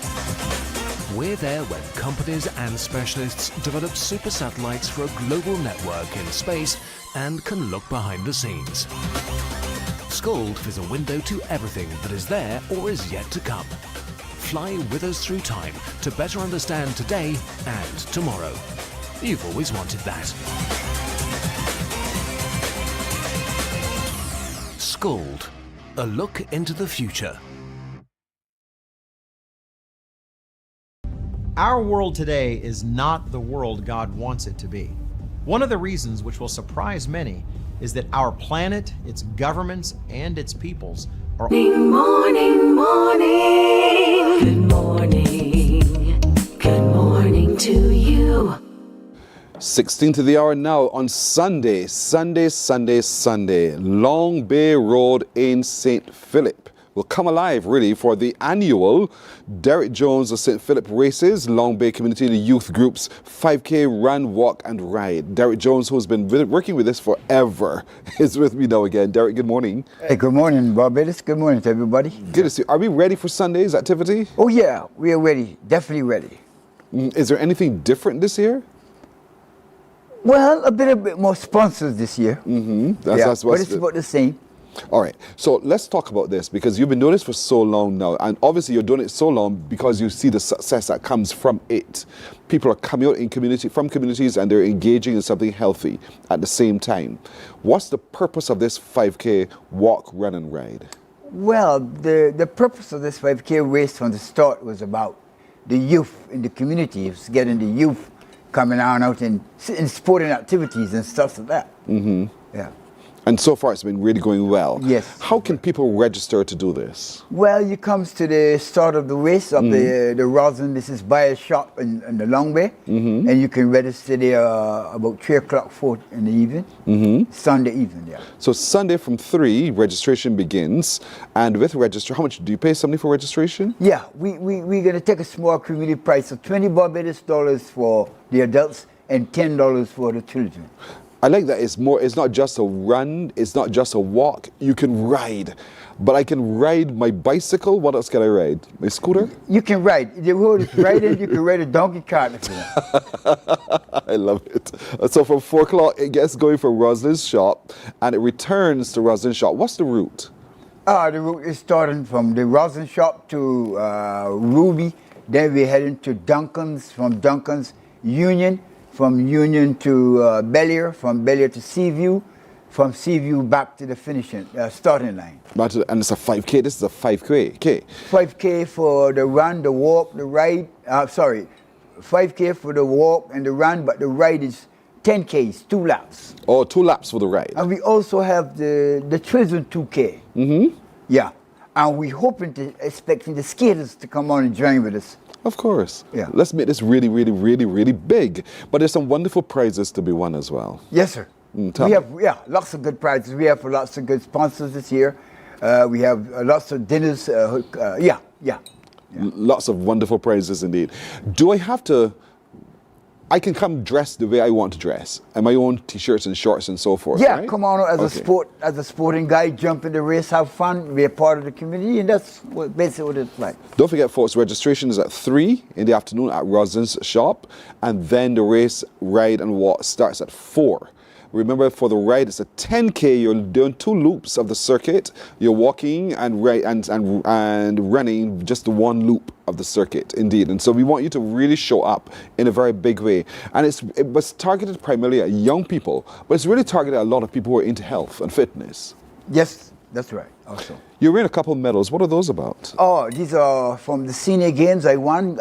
We're there when companies and specialists develop super satellites for a global network in space and can look behind the scenes. Scold is a window to everything that is there or is yet to come. Fly with us through time to better understand today and tomorrow. You've always wanted that. Scold, a look into the future. Our world today is not the world God wants it to be. One of the reasons which will surprise many is that our planet, its governments, and its peoples are... Morning, morning. Good morning. Good morning to you. 16 to the hour now on Sunday, Long Bay Road in St. Philip will come alive really for the annual Derek Jones of St. Philip Races, Long Bay Community Youth Group's 5K run, walk and ride. Derek Jones, who's been working with this forever, is with me now again. Derek, good morning. Hey, good morning, Barbados. Good morning to everybody. Good to see you. Are we ready for Sunday's activity? Oh yeah, we are ready. Definitely ready. Is there anything different this year? Well, a bit more sponsors this year. But it's about the same. All right, so let's talk about this because you've been doing this for so long now, and obviously you're doing it so long because you see the success that comes from it. People are coming out from communities and they're engaging in something healthy at the same time. What's the purpose of this 5K walk, run and ride? Well, the purpose of this 5K race from the start was about the youth in the community. It's getting the youth coming on out in sporting activities and stuff like that. Yeah. And so far it's been really going well. Yes. How can people register to do this? Well, you comes to the start of the race of the Rosin. This is by a shop in the Long Bay. And you can register there about 3 o'clock, 4 in the evening. Sunday evening, yeah. So Sunday from 3, registration begins. And with register, how much do you pay somebody for registration? Yeah, we're going to take a small community price of $20 Barbados for the adults and $10 for the children. I like that. It's not just a run, it's not just a walk. You can ride. But I can ride my bicycle. What else can I ride? My scooter? You can ride. The road is right in. You can ride a donkey cart if you want. I love it. So from 4 o'clock, it gets going from Roslyn's shop and it returns to Roslyn's shop. What's the route? The route is starting from the Roslyn shop to Ruby. Then we're heading to Duncan's, from Duncan's, Union, from Union to Bellear, from Bellear to Seaview, from Seaview back to the finishing, starting line. And it's a 5K. This is a 5K. 5K for the run, the walk, the ride. 5K for the walk and the run, but the ride is 10Ks, 2 laps. Oh, 2 laps for the ride. And we also have the children 2K. Mm-hmm. Yeah. And we're expecting the skaters to come on and join with us. Of course. Yeah. Let's make this really, really, really, really big. But there's some wonderful prizes to be won as well. Yes, sir. Tell We me. have lots of good prizes. We have lots of good sponsors this year. We have lots of dinners. Lots of wonderful prizes indeed. Do I have to? I can come dressed the way I want to dress, and my own t-shirts and shorts and so forth. Yeah, right? come on as a sporting guy, jump in the race, have fun, be a part of the community, and that's basically what it's like. Don't forget, folks, registration is at 3 in the afternoon at Roslyn's shop, and then the race, ride, and walk starts at 4. Remember, for the ride, it's a 10K. You're doing 2 loops of the circuit. You're walking and running just the 1 loop of the circuit, indeed. And so we want you to really show up in a very big way. And it was targeted primarily at young people, but it's really targeted at a lot of people who are into health and fitness. Yes, that's right. Also, you're winning a couple of medals. What are those about? Oh, these are from the senior games. I won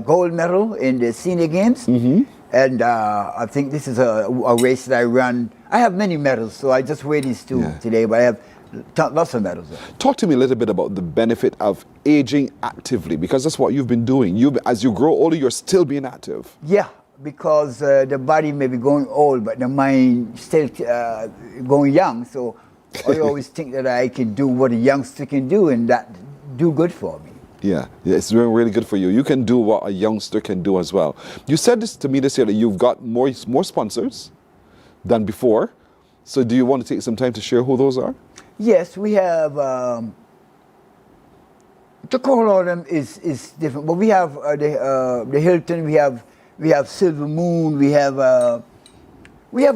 gold medal in the senior games. Mm-hmm. And I think this is a race that I run. I have many medals, so I just wear these 2 today, but I have lots of medals. Talk to me a little bit about the benefit of aging actively, because that's what you've been doing. As you grow older, you're still being active. Yeah, because the body may be going old, but the mind still going young. So I always think that I can do what a youngster can do, and that do good for me. Yeah, it's really, really good for you. You can do what a youngster can do as well. You said this to me this year that you've got more sponsors than before. So do you want to take some time to share who those are? Yes, we have, to call all of them is different, but we have the Hilton, we have Silver Moon, we have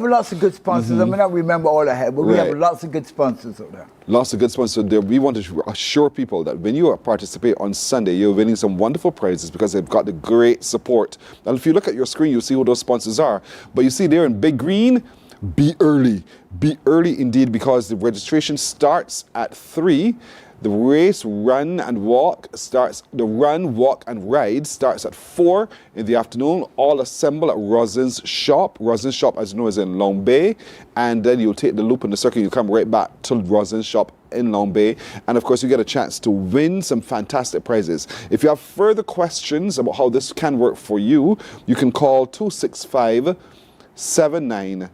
lots of good sponsors. Mm-hmm. I may not remember all I have, but we Right. have lots of good sponsors out there. Lots of good sponsors there. We want to assure people that when you participate on Sunday, you're winning some wonderful prizes because they've got the great support. And if you look at your screen, you'll see who those sponsors are. But you see there in big green, be early. Be early indeed, because the registration starts at 3. The race, run and walk starts, the run, walk and ride starts at 4 in the afternoon. All assemble at Roslyn's shop. Roslyn's shop, as you know, is in Long Bay. And then you'll take the loop in the circle, you come right back to Roslyn's shop in Long Bay. And of course, you get a chance to win some fantastic prizes. If you have further questions about how this can work for you, you can call 265-7991.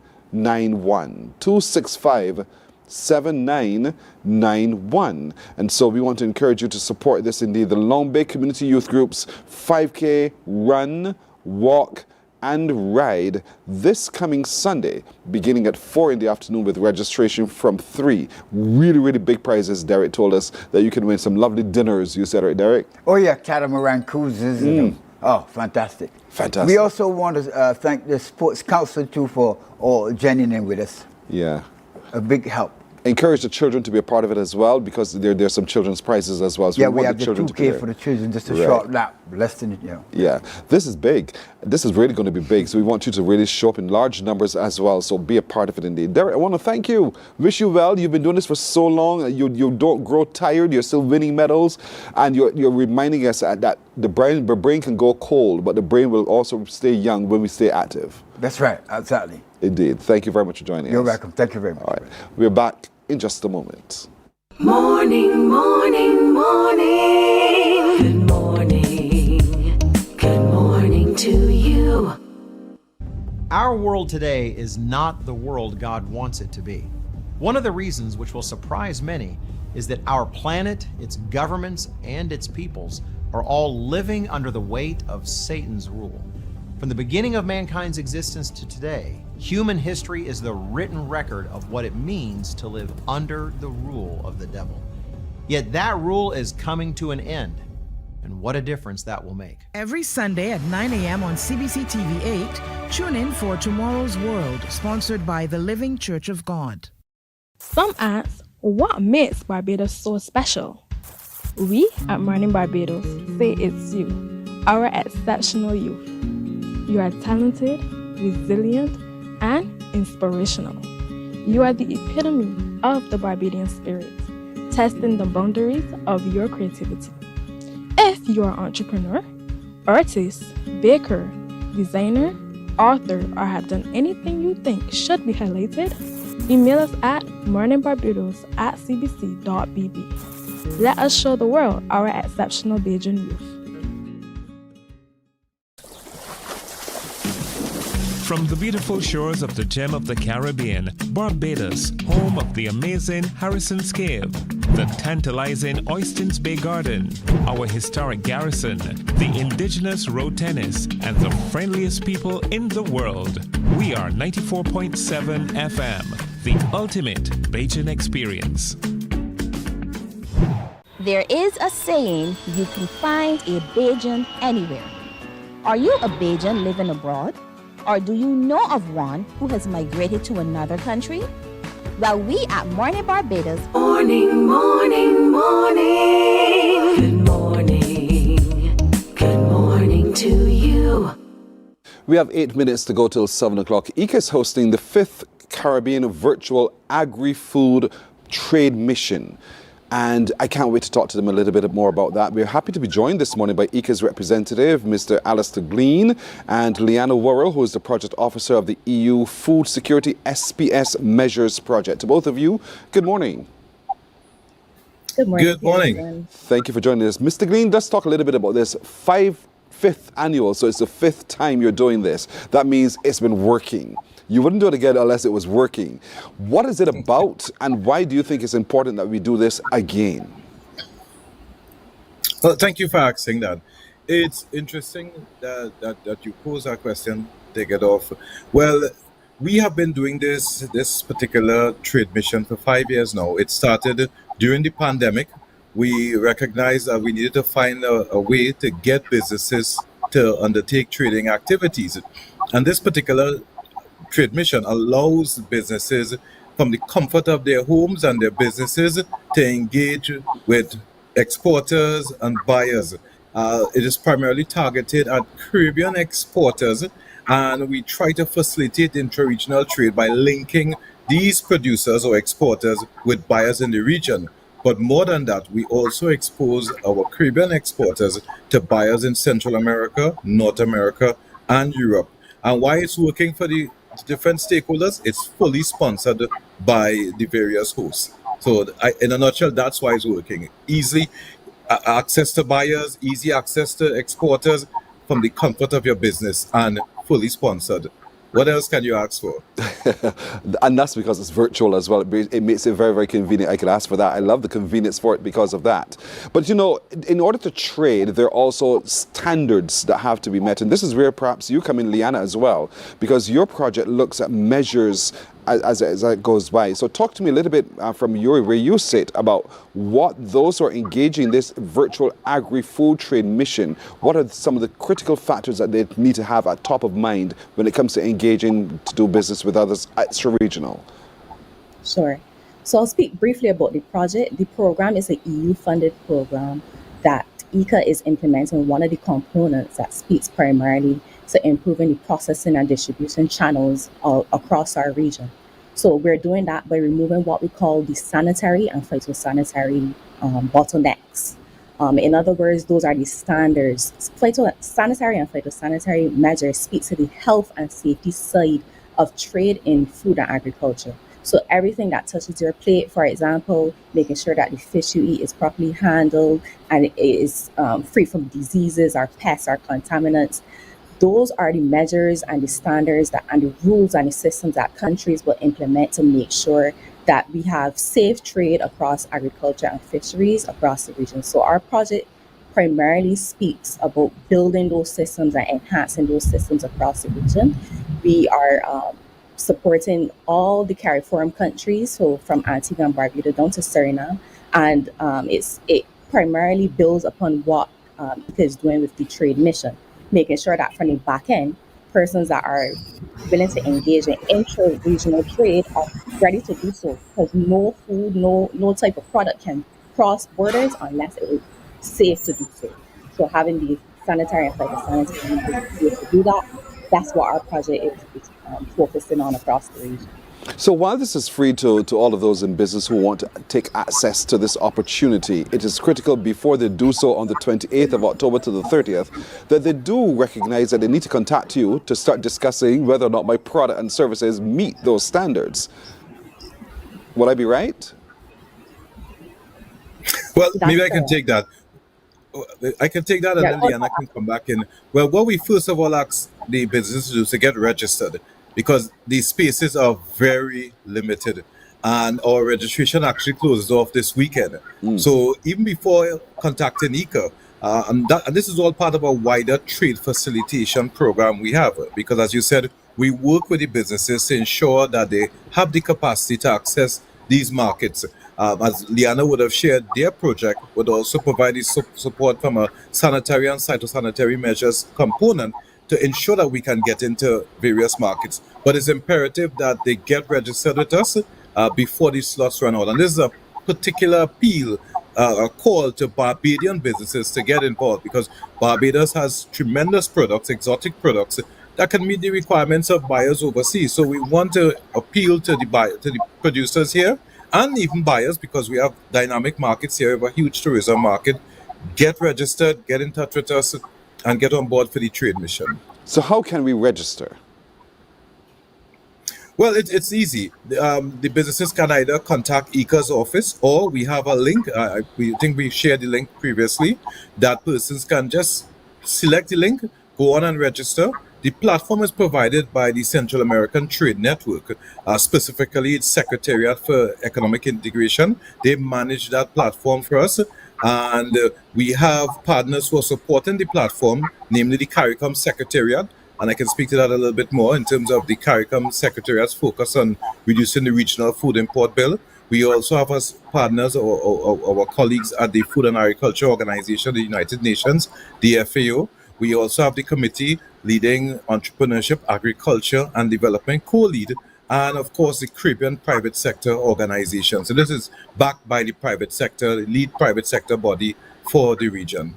265-7991. And so we want to encourage you to support this indeed. The Long Bay Community Youth Group's 5K run, walk, and ride this coming Sunday, beginning at 4 in the afternoon with registration from 3. Really, really big prizes. Derek told us that you can win some lovely dinners. You said, right, Derek? Oh yeah, catamaran cruises. Oh, fantastic. Fantastic. We also want to thank the Sports Council too for joining in with us. Yeah. A big help. Encourage the children to be a part of it as well, because there's some children's prizes as well. So Yeah, we we want have the the children to be 2K there. for the children, just a Right. short lap, less than, Yeah, this is big. This is really going to be big. So we want you to really show up in large numbers as well. So be a part of it indeed. Derek, I want to thank you. Wish you well. You've been doing this for so long. You don't grow tired. You're still winning medals. And you're reminding us that the brain can go cold, but the brain will also stay young when we stay active. That's right, exactly. Indeed. Thank you very much for joining us. You're welcome. Thank you very much. All right. We're back in just a moment. Morning, morning, morning. Good morning. Good morning to you. Our world today is not the world God wants it to be. One of the reasons which will surprise many is that our planet, its governments, and its peoples are all living under the weight of Satan's rule. From the beginning of mankind's existence to today, human history is the written record of what it means to live under the rule of the devil. Yet that rule is coming to an end, and what a difference that will make. Every Sunday at 9 a.m. on CBC TV 8, tune in for Tomorrow's World, sponsored by the Living Church of God. Some ask, what makes Barbados so special? We at Mornin Barbados say it's you, our exceptional youth. You are talented, resilient, and inspirational. You are the epitome of the Barbadian spirit, testing the boundaries of your creativity. If you are an entrepreneur, artist, baker, designer, author, or have done anything you think should be highlighted, email us at morninbarbados@cbc.bb. Let us show the world our exceptional Bajan youth. From the beautiful shores of the gem of the Caribbean, Barbados, home of the amazing Harrison's Cave, the tantalizing Oystins Bay Garden, our historic garrison, the indigenous road tennis, and the friendliest people in the world. We are 94.7 FM, the ultimate Bajan experience. There is a saying, you can find a Bajan anywhere. Are you a Bajan living abroad? Or do you know of one who has migrated to another country? Well, we at Mornin Barbados. Morning, morning, morning. Good morning. Good morning to you. We have 8 minutes to go till 7 o'clock. ICA is hosting the 5th Caribbean Virtual Agri-Food Trade Mission. And I can't wait to talk to them a little bit more about that. We're happy to be joined this morning by ICA's representative, Mr. Alistair Glean, and Leanna Worrell, who is the project officer of the EU Food Security SPS Measures Project. To both of you, good morning. Good morning. Good morning. Thank you for joining us. Mr. Glean, let's talk a little bit about this. 5th annual, so it's the 5th time you're doing this. That means it's been working. You wouldn't do it again unless it was working. What is it about, and why do you think it's important that we do this again? Well, thank you for asking that. It's interesting that you pose that question, take it off. Well, we have been doing this particular trade mission for 5 years now. It started during the pandemic. We recognized that we needed to find a way to get businesses to undertake trading activities. And this particular trade mission allows businesses from the comfort of their homes and their businesses to engage with exporters and buyers. It is primarily targeted at Caribbean exporters, and we try to facilitate intra-regional trade by linking these producers or exporters with buyers in the region. But more than that, we also expose our Caribbean exporters to buyers in Central America, North America, and Europe. And why it's working for the different stakeholders, it's fully sponsored by the various hosts. So in a nutshell, that's why it's working. Easy access to buyers, easy access to exporters from the comfort of your business, and fully sponsored. What else can you ask for? And that's because it's virtual as well. It makes it very, very convenient. I could ask for that. I love the convenience for it because of that. But you know, in order to trade, there are also standards that have to be met. And this is where perhaps you come in, Leanna, as well, because your project looks at measures as it goes by. So talk to me a little bit from where you sit about what those who are engaging this virtual agri-food trade mission, what are some of the critical factors that they need to have at top of mind when it comes to engaging to do business with others extra-regional? Sure. So I'll speak briefly about the project. The program is an EU-funded program that ICA is implementing. One of the components that speaks primarily to improving the processing and distribution channels across our region. So we're doing that by removing what we call the sanitary and phytosanitary bottlenecks. In other words, those are the standards. Sanitary and phytosanitary measures speak to the health and safety side of trade in food and agriculture. So everything that touches your plate, for example, making sure that the fish you eat is properly handled and it is free from diseases or pests or contaminants. Those are the measures and the standards and the rules and the systems that countries will implement to make sure that we have safe trade across agriculture and fisheries across the region. So our project primarily speaks about building those systems and enhancing those systems across the region. We are supporting all the CARIFORUM countries, so from Antigua and Barbuda down to Suriname, and it primarily builds upon what ICA is doing with the trade mission, making sure that from the back end, persons that are willing to engage in intra-regional trade are ready to do so, because no food, no type of product can cross borders unless it is safe to do so. So having the sanitary and phytosanitary ways to do that, that's what our project is focusing on across the region. So while this is free to all of those in business who want to take access to this opportunity, it is critical before they do so on the 28th of October to the 30th that they do recognize that they need to contact you to start discussing whether or not my product and services meet those standards. Would I be right? Well, maybe I can take that. I can take that, and then Leanna can come back in. Well, what we first of all ask the business to do is to get registered, because these spaces are very limited, and our registration actually closes off this weekend. So even before contacting ICA, and this is all part of a wider trade facilitation program we have, because as you said, we work with the businesses to ensure that they have the capacity to access these markets. As Liana would have shared, their project would also provide the support from a sanitary and phytosanitary measures component to ensure that we can get into various markets. But it's imperative that they get registered with us before these slots run out. And this is a particular appeal, a call to Barbadian businesses to get involved, because Barbados has tremendous products, exotic products, that can meet the requirements of buyers overseas. So we want to appeal to the producers here, and even buyers, because we have dynamic markets here. We have a huge tourism market. Get registered, get in touch with us, and get on board for the trade mission. So how can we register? Well, it's easy. The businesses can either contact ICA's office, or we have a link. We think we shared the link previously, that persons can just select the link, go on and register. The platform is provided by the Central American Trade Network, specifically its Secretariat for Economic Integration. They manage that platform for us, and we have partners who are supporting the platform, namely the CARICOM Secretariat, and I can speak to that a little bit more in terms of the CARICOM Secretariat's focus on reducing the regional food import bill. We also have as partners our colleagues at the Food and Agriculture Organization, the United Nations, the FAO. We also have the Committee Leading Entrepreneurship, Agriculture and Development, co-lead, and of course the Caribbean Private Sector Organization. So this is backed by the private sector, the lead private sector body for the region.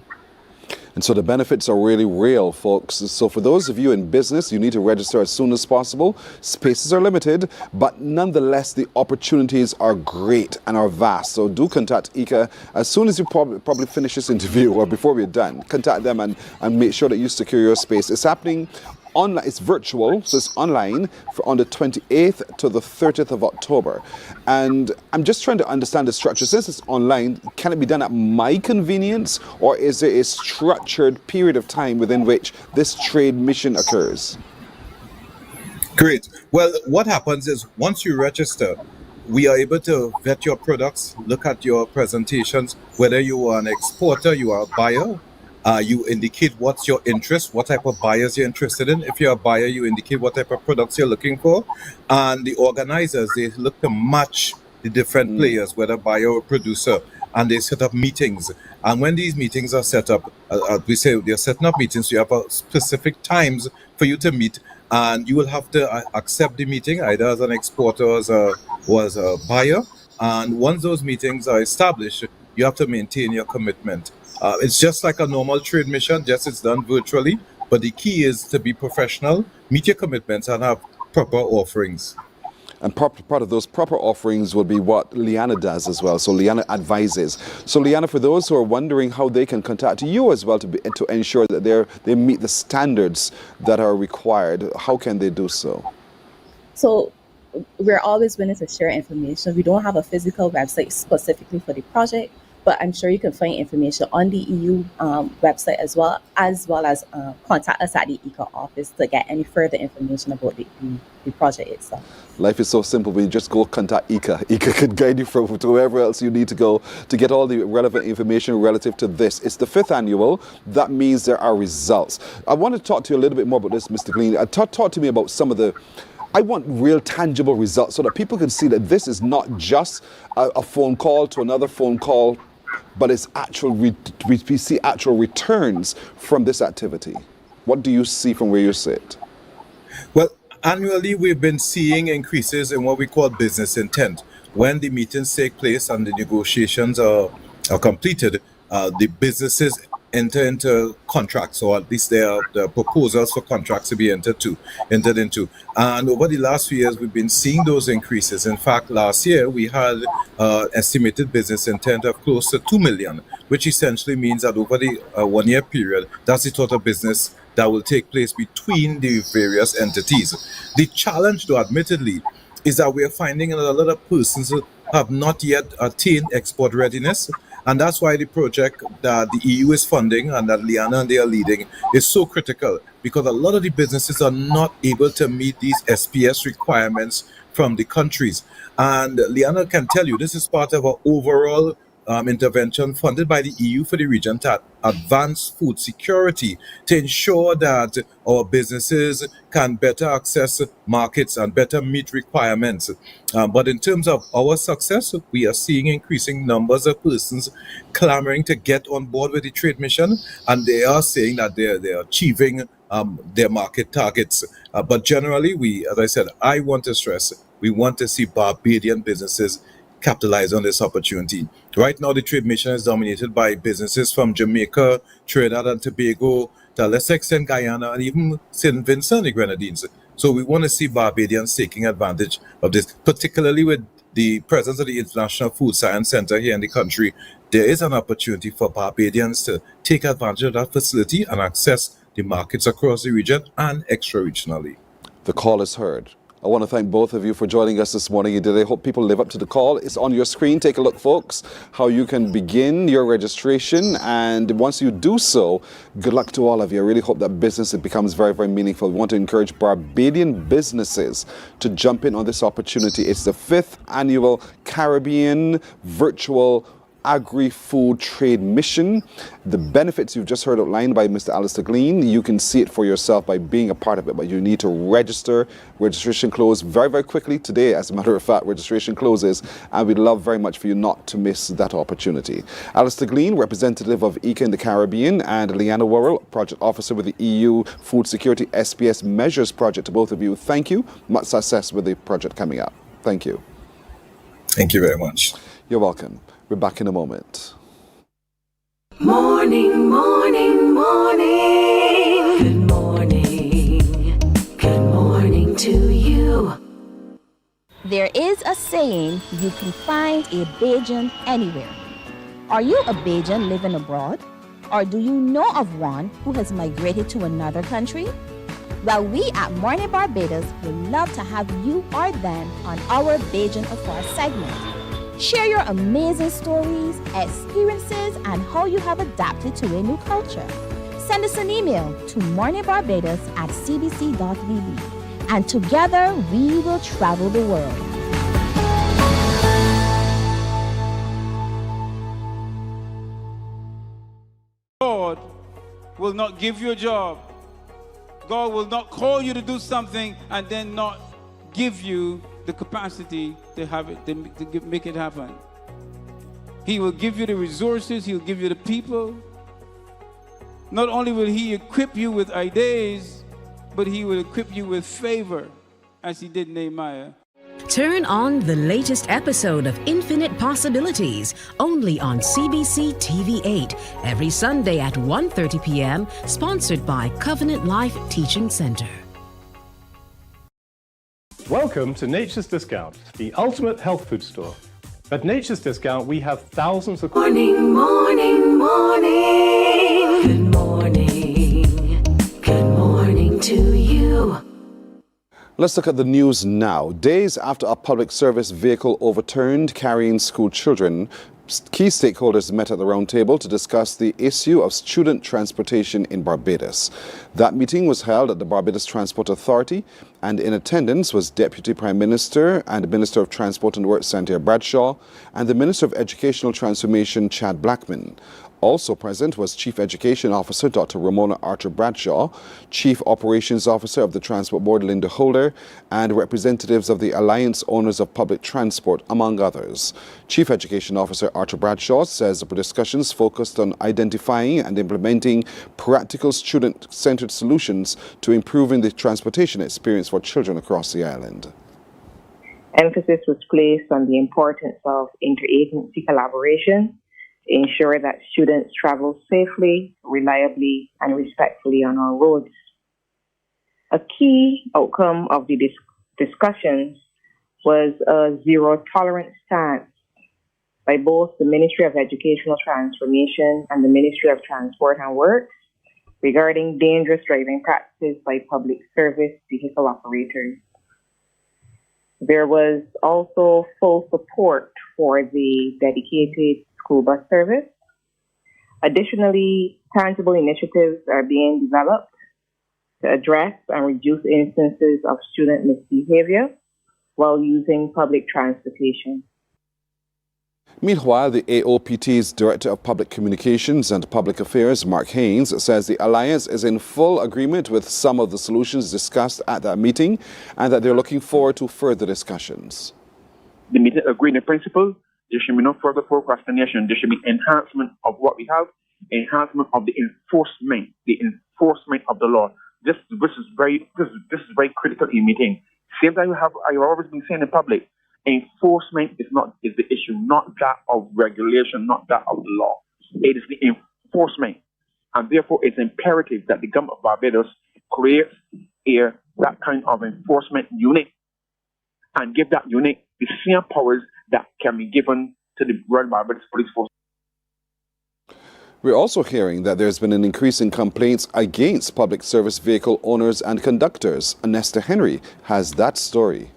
And so the benefits are really real, folks. So for those of you in business, you need to register as soon as possible. Spaces are limited, but nonetheless, the opportunities are great and are vast. So do contact ICA as soon as you probably finish this interview, or before we're done. Contact them and make sure that you secure your space. It's happening online. It's virtual, so it's online on the 28th to the 30th of October. And I'm just trying to understand the structure. Since it's online, can it be done at my convenience, or is there a structured period of time within which this trade mission occurs? Great. Well, what happens is once you register, we are able to vet your products, look at your presentations, whether you are an exporter, you are a buyer. You indicate what's your interest, what type of buyers you're interested in. If you're a buyer, you indicate what type of products you're looking for. And the organizers, they look to match the different players, whether buyer or producer, and they set up meetings. And when these meetings are set up, we say they're setting up meetings, you have specific times for you to meet, and you will have to accept the meeting, either as an exporter or as a buyer. And once those meetings are established, you have to maintain your commitment. It's just like a normal trade mission, just it's done virtually. But the key is to be professional, meet your commitments, and have proper offerings. And part of those proper offerings will be what Liana does as well. So Liana advises. So Liana, for those who are wondering how they can contact you as well to ensure that they meet the standards that are required, how can they do so? So we're always willing to share information. We don't have a physical website specifically for the project, but I'm sure you can find information on the EU website as well as contact us at the ICA office to get any further information about the project itself. Life is so simple. When you just go contact ICA. ICA can guide you from to wherever else you need to go to get all the relevant information relative to this. It's the 5th annual. That means there are results. I want to talk to you a little bit more about this, Mr. Glean. Talk to me about some of the... I want real tangible results so that people can see that this is not just a phone call to another phone call, but it's actual. We see actual returns from this activity. What do you see from where you sit? Well, annually we've been seeing increases in what we call business intent. When the meetings take place and the negotiations are completed, the businesses enter into contracts, or at least there are the proposals for contracts to be entered into. And over the last few years, we've been seeing those increases. In fact, last year we had estimated business intent of close to 2 million, which essentially means that over the 1 year period, that's the total business that will take place between the various entities. The challenge, though, admittedly, is that we are finding that a lot of persons have not yet attained export readiness. And that's why the project that the EU is funding and that Liana and they are leading is so critical, because a lot of the businesses are not able to meet these SPS requirements from the countries. And Liana can tell you this is part of our overall intervention funded by the EU for the region to advance food security, to ensure that our businesses can better access markets and better meet requirements. But in terms of our success, we are seeing increasing numbers of persons clamoring to get on board with the trade mission, and they are saying that they're achieving their market targets. But generally, as I said, I want to stress, we want to see Barbadian businesses capitalize on this opportunity. Right now, the trade mission is dominated by businesses from Jamaica, Trinidad and Tobago, to a lesser extent Guyana, and even St. Vincent and the Grenadines. So we want to see Barbadians taking advantage of this, particularly with the presence of the International Food Science Center here in the country. There is an opportunity for Barbadians to take advantage of that facility and access the markets across the region and extra-regionally. The call is heard. I want to thank both of you for joining us this morning. I hope people live up to the call. It's on your screen. Take a look, folks, how you can begin your registration. And once you do so, good luck to all of you. I really hope that business it becomes very, very meaningful. We want to encourage Barbadian businesses to jump in on this opportunity. It's the 5th annual Caribbean Virtual Agri-Food Trade Mission. The benefits you've just heard outlined by Mr. Alistair Glean, you can see it for yourself by being a part of it, but you need to register. Registration closes very, very quickly today. As a matter of fact, registration closes, and we'd love very much for you not to miss that opportunity. Alistair Glean, representative of ICA in the Caribbean, and Leanna Worrell, project officer with the EU Food Security SPS Measures Project. To both of you, thank you. Much success with the project coming up. Thank you. Thank you very much. You're welcome. We're back in a moment. Morning, morning, morning. Good morning. Good morning to you. There is a saying, you can find a Bajan anywhere. Are you a Bajan living abroad? Or do you know of one who has migrated to another country? Well, we at Mornin Barbados would love to have you or them on our Bajan Affair segment. Share your amazing stories, experiences, and how you have adapted to a new culture. Send us an email to morninbarbados@cbc.vb, and together we will travel the world. God will not give you a job. God will not call you to do something and then not give you the capacity to have it, to make it happen. He will give you the resources, he'll give you the people. Not only will he equip you with ideas, but he will equip you with favor, as he did Nehemiah. Turn on the latest episode of Infinite Possibilities, only on CBC TV8, every Sunday at 1:30 p.m., sponsored by Covenant Life Teaching Center. Welcome to Nature's Discount, the ultimate health food store. At Nature's Discount, we have thousands of... Morning, morning, morning. Good morning. Good morning to you. Let's look at the news now. Days after a public service vehicle overturned carrying school children Key stakeholders met at the round table to discuss the issue of student transportation in Barbados. That meeting was held at the Barbados Transport Authority, and in attendance was Deputy Prime Minister and Minister of Transport and Works Santia Bradshaw and the Minister of Educational Transformation Chad Blackman. Also present was Chief Education Officer Dr. Ramona Archer Bradshaw, Chief Operations Officer of the Transport Board Linda Holder, and representatives of the Alliance Owners of Public Transport, among others. Chief Education Officer Archer Bradshaw says the discussions focused on identifying and implementing practical student-centered solutions to improving the transportation experience for children across the island. Emphasis was placed on the importance of interagency collaboration to ensure that students travel safely, reliably, and respectfully on our roads. A key outcome of the discussions was a zero-tolerance stance by both the Ministry of Educational Transformation and the Ministry of Transport and Works regarding dangerous driving practices by public service vehicle operators. There was also full support for the dedicated school bus service. Additionally, tangible initiatives are being developed to address and reduce instances of student misbehavior while using public transportation. Meanwhile, the AOPT's Director of Public Communications and Public Affairs, Mark Haynes, says the Alliance is in full agreement with some of the solutions discussed at that meeting and that they're looking forward to further discussions. The meeting agreed in principle. There should be no further procrastination. There should be enhancement of what we have, enhancement of the enforcement of the law. This is very critical in meeting. Same time I've always been saying in public, enforcement is the issue, not that of regulation, not that of the law. It is the enforcement, and therefore it's imperative that the government of Barbados creates that kind of enforcement unit and give that unit the same powers that can be given to the Royal Barbados Police Force. We're also hearing that there's been an increase in complaints against public service vehicle owners and conductors. Anesta Henry has that story.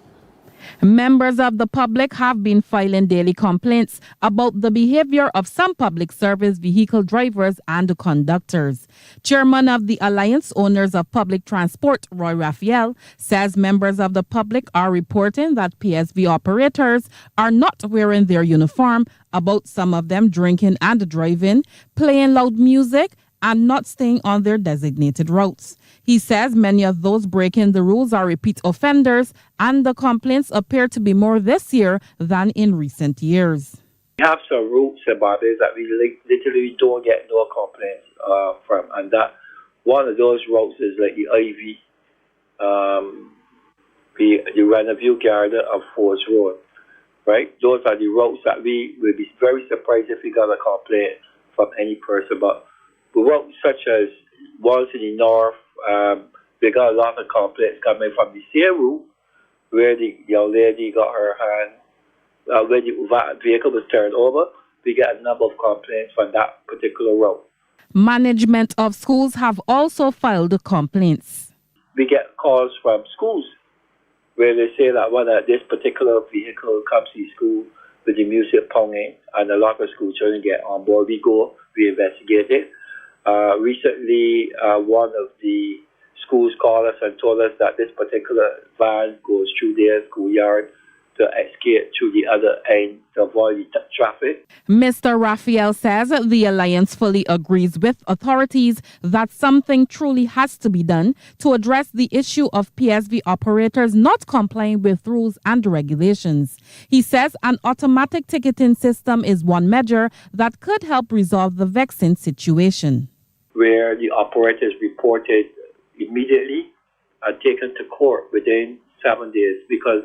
Members of the public have been filing daily complaints about the behavior of some public service vehicle drivers and conductors. Chairman of the Alliance Owners of Public Transport, Roy Raphael, says members of the public are reporting that PSV operators are not wearing their uniform, about some of them drinking and driving, playing loud music, and not staying on their designated routes. He says many of those breaking the rules are repeat offenders, and the complaints appear to be more this year than in recent years. We have some routes in Barbados that we literally don't get no complaints from, and that one of those routes is like the Ivy, the Renaview Garden of Fords Road, right? Those are the routes that we will be very surprised if we got a complaint from any person, but routes such as ones in the north, we got a lot of complaints coming from the same route where the young lady got her hand, where the vehicle was turned over. We get a number of complaints from that particular route. Management of schools have also filed complaints. We get calls from schools where they say that when this particular vehicle comes to school with the music ponging and a lot of school children get on board, we investigate it. Recently, one of the schools called us and told us that this particular van goes through their schoolyard to escape to the other end to avoid the traffic. Mr. Raphael says the Alliance fully agrees with authorities that something truly has to be done to address the issue of PSV operators not complying with rules and regulations. He says an automatic ticketing system is one measure that could help resolve the vexing situation, where the operator is reported immediately and taken to court within 7 days, because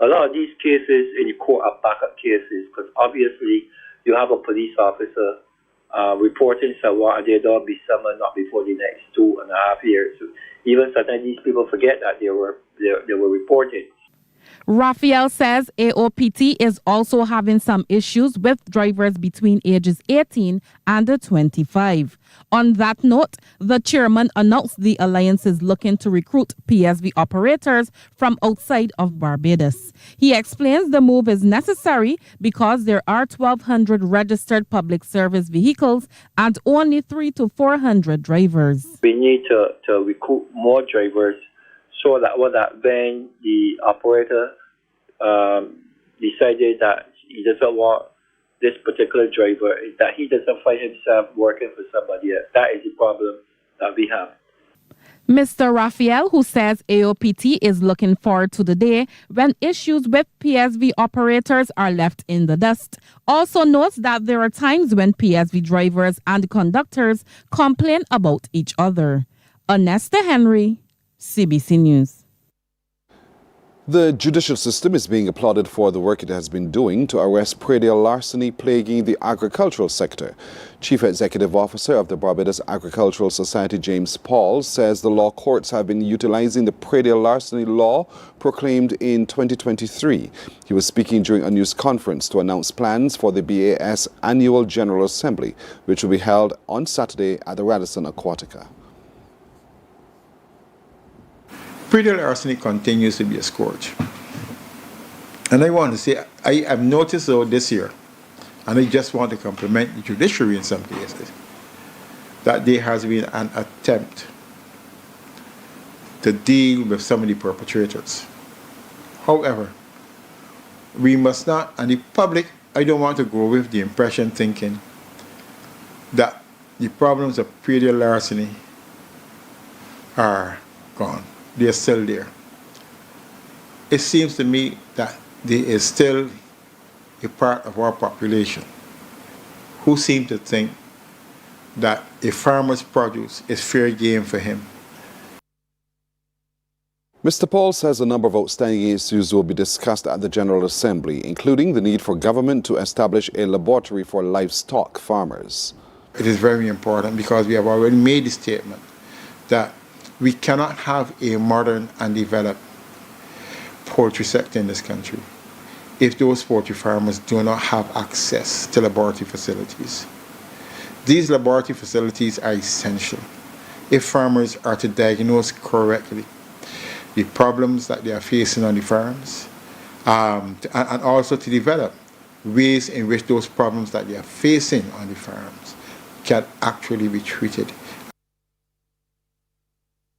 a lot of these cases in the court are backup cases, because obviously you have a police officer reporting someone and they don't be summoned not before the next 2.5 years. So even sometimes these people forget that they were reported. Raphael says AOPT is also having some issues with drivers between ages 18 and 25. On that note, the chairman announced the alliance is looking to recruit PSV operators from outside of Barbados. He explains the move is necessary because there are 1,200 registered public service vehicles and only 300 to 400 drivers. We need to recruit more drivers so that when the operator decided that he doesn't want this particular driver, that he doesn't find himself working for somebody else. That is the problem that we have. Mr. Raphael, who says AOPT is looking forward to the day when issues with PSV operators are left in the dust, also notes that there are times when PSV drivers and conductors complain about each other. Onesta Henry, CBC News. The judicial system is being applauded for the work it has been doing to arrest predial larceny plaguing the agricultural sector. Chief Executive Officer of the Barbados Agricultural Society, James Paul, says the law courts have been utilizing the predial larceny law proclaimed in 2023. He was speaking during a news conference to announce plans for the BAS Annual General Assembly, which will be held on Saturday at the Radisson Aquatica. Predial larceny continues to be a scourge. And I want to say, I have noticed though this year, and I just want to compliment the judiciary in some cases, that there has been an attempt to deal with some of the perpetrators. However, we must not, and the public, I don't want to go with the impression thinking that the problems of predial larceny are gone. They are still there. It seems to me that there is still a part of our population who seem to think that a farmer's produce is fair game for him. Mr. Paul says a number of outstanding issues will be discussed at the General Assembly, including the need for government to establish a laboratory for livestock farmers. It is very important because we have already made the statement that we cannot have a modern and developed poultry sector in this country if those poultry farmers do not have access to laboratory facilities. These laboratory facilities are essential if farmers are to diagnose correctly the problems that they are facing on the farms, and also to develop ways in which those problems that they are facing on the farms can actually be treated.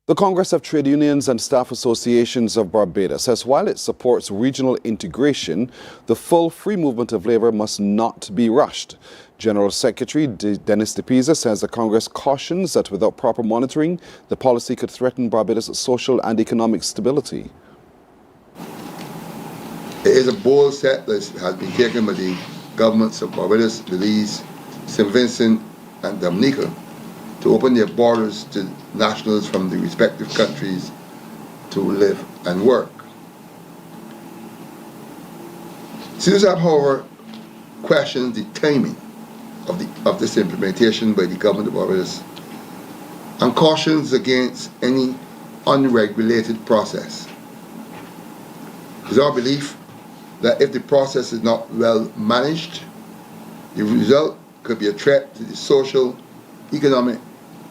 The Congress of Trade Unions and Staff Associations of Barbados says while it supports regional integration, the full free movement of labor must not be rushed. General Secretary Dennis DePisa says the Congress cautions that without proper monitoring, the policy could threaten Barbados' social and economic stability. It is a bold step that has been taken by the governments of Barbados, Belize, St. Vincent and Dominica to open their borders to nationals from the respective countries to live and work. CISAB, however, questions the timing of this implementation by the government of Barbados and cautions against any unregulated process. It is our belief that if the process is not well managed, the result could be a threat to the social, economic,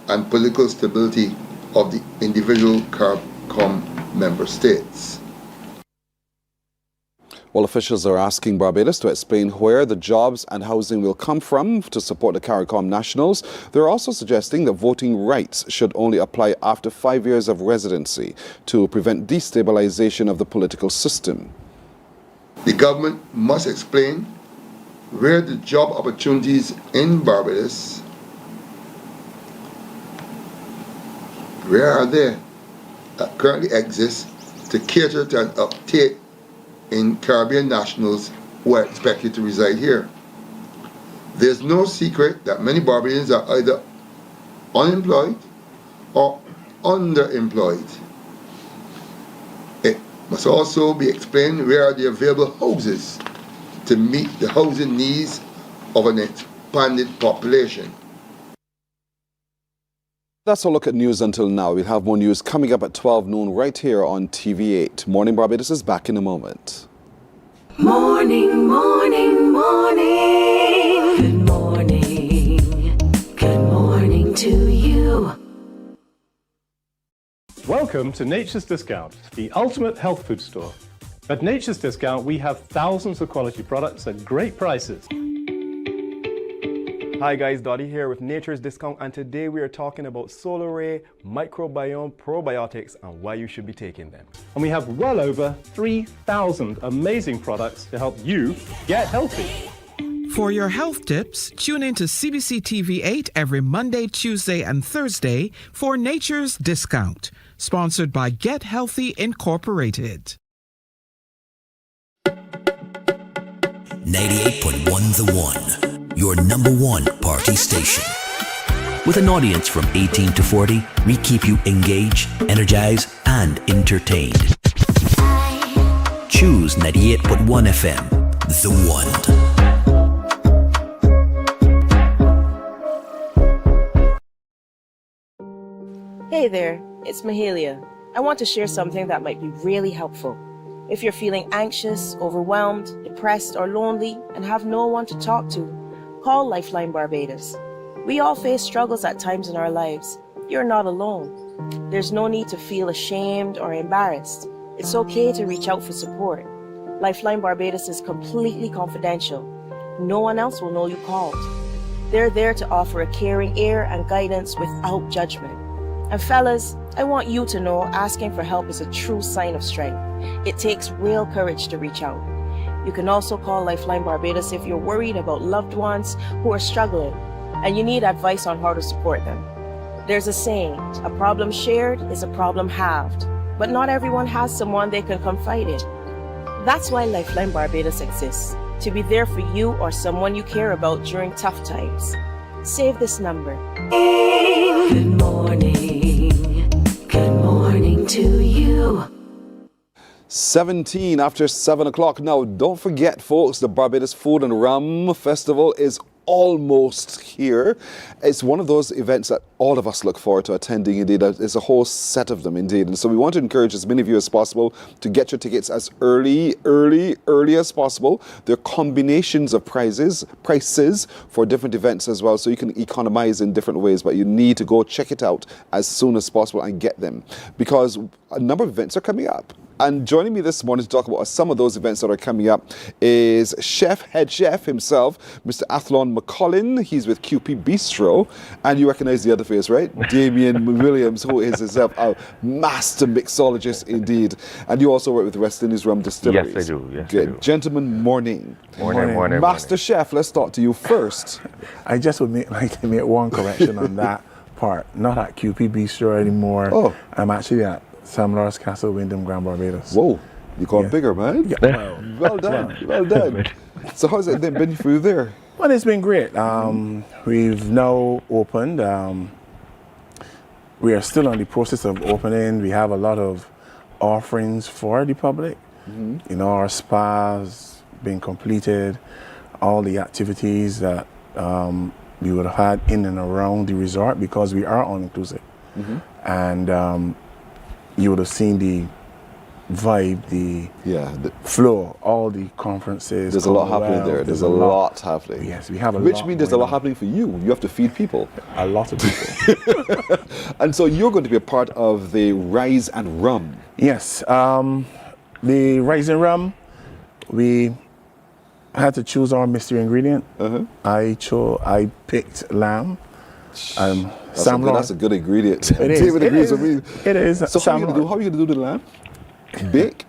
and political stability of the individual CARICOM member states. While officials are asking Barbados to explain where the jobs and housing will come from to support the CARICOM nationals, they're also suggesting that voting rights should only apply after 5 years of residency to prevent destabilization of the political system. The government must explain where the job opportunities in Barbados, where are they that currently exist to cater to an uptake in Caribbean nationals who are expected to reside here. There's no secret that many Barbadians are either unemployed or underemployed. It must also be explained where are the available houses to meet the housing needs of an expanded population. That's a look at news until now. We'll have more news coming up at 12 noon right here on TV8. Morning Barbados is back in a moment. Morning, morning, morning. Good morning. Good morning to you. Welcome to Nature's Discount, the ultimate health food store. At Nature's Discount, we have thousands of quality products at great prices. Hi guys, Dottie here with Nature's Discount, and today we are talking about Solar Ray Microbiome Probiotics and why you should be taking them. And we have well over 3,000 amazing products to help you get healthy. For your health tips, tune in to CBC TV8 every Monday, Tuesday, and Thursday for Nature's Discount, sponsored by Get Healthy Incorporated. 98.1 The One, your number one party station. With an audience from 18 to 40, we keep you engaged, energized, and entertained. Choose 98.1 FM, The One. Hey there, it's Mahalia. I want to share something that might be really helpful. If you're feeling anxious, overwhelmed, depressed, or lonely, and have no one to talk to, call Lifeline Barbados. We all face struggles at times in our lives. You're not alone. There's no need to feel ashamed or embarrassed. It's okay to reach out for support. Lifeline Barbados is completely confidential. No one else will know you called. They're there to offer a caring ear and guidance without judgment. And fellas, I want you to know asking for help is a true sign of strength. It takes real courage to reach out. You can also call Lifeline Barbados if you're worried about loved ones who are struggling and you need advice on how to support them. There's a saying, a problem shared is a problem halved, but not everyone has someone they can confide in. That's why Lifeline Barbados exists, to be there for you or someone you care about during tough times. Save this number. Good morning. Good morning to you. 17 after 7 o'clock. Now, don't forget, folks, the Barbados Food and Rum Festival is almost here. It's one of those events that all of us look forward to attending, indeed. There's a whole set of them, indeed. And so we want to encourage as many of you as possible to get your tickets as early as possible. There are combinations of prices for different events as well, so you can economize in different ways, but you need to go check it out as soon as possible and get them, because a number of events are coming up. And joining me this morning to talk about some of those events that are coming up is head chef himself, Mr. Athlon McCollin. He's with QP Bistro. And you recognize the other face, right? Damien Williams, who is himself a master mixologist indeed. And you also work with West Indies Rum Distilleries. Yes, I do. Yes, good. I do. Gentlemen, morning. Morning. Master Chef, let's talk to you first. I just would like to make one correction on that part. Not at QP Bistro anymore. Oh. I'm actually at Sam Lawrence Castle, Wyndham, Grand Barbados. Whoa, you got bigger, man. Yeah. Well done. So how's it been for you there? Well, it's been great. We've now opened. We are still in the process of opening. We have a lot of offerings for the public. You know, our spas being completed, all the activities that we would have had in and around the resort, because we are all-inclusive. And you would have seen the vibe, the flow, all the conferences. There's a lot happening there. There's a lot happening. Yes, we have a lot. Which means there's a lot happening for you. You have to feed people. A lot of people. And so you're going to be a part of the Rise and Rum. Yes. The Rise and Rum, we had to choose our mystery ingredient. I picked lamb. That's a good ingredient. It is. David agrees with me. It is. So how are you going to do the lamb? Bake?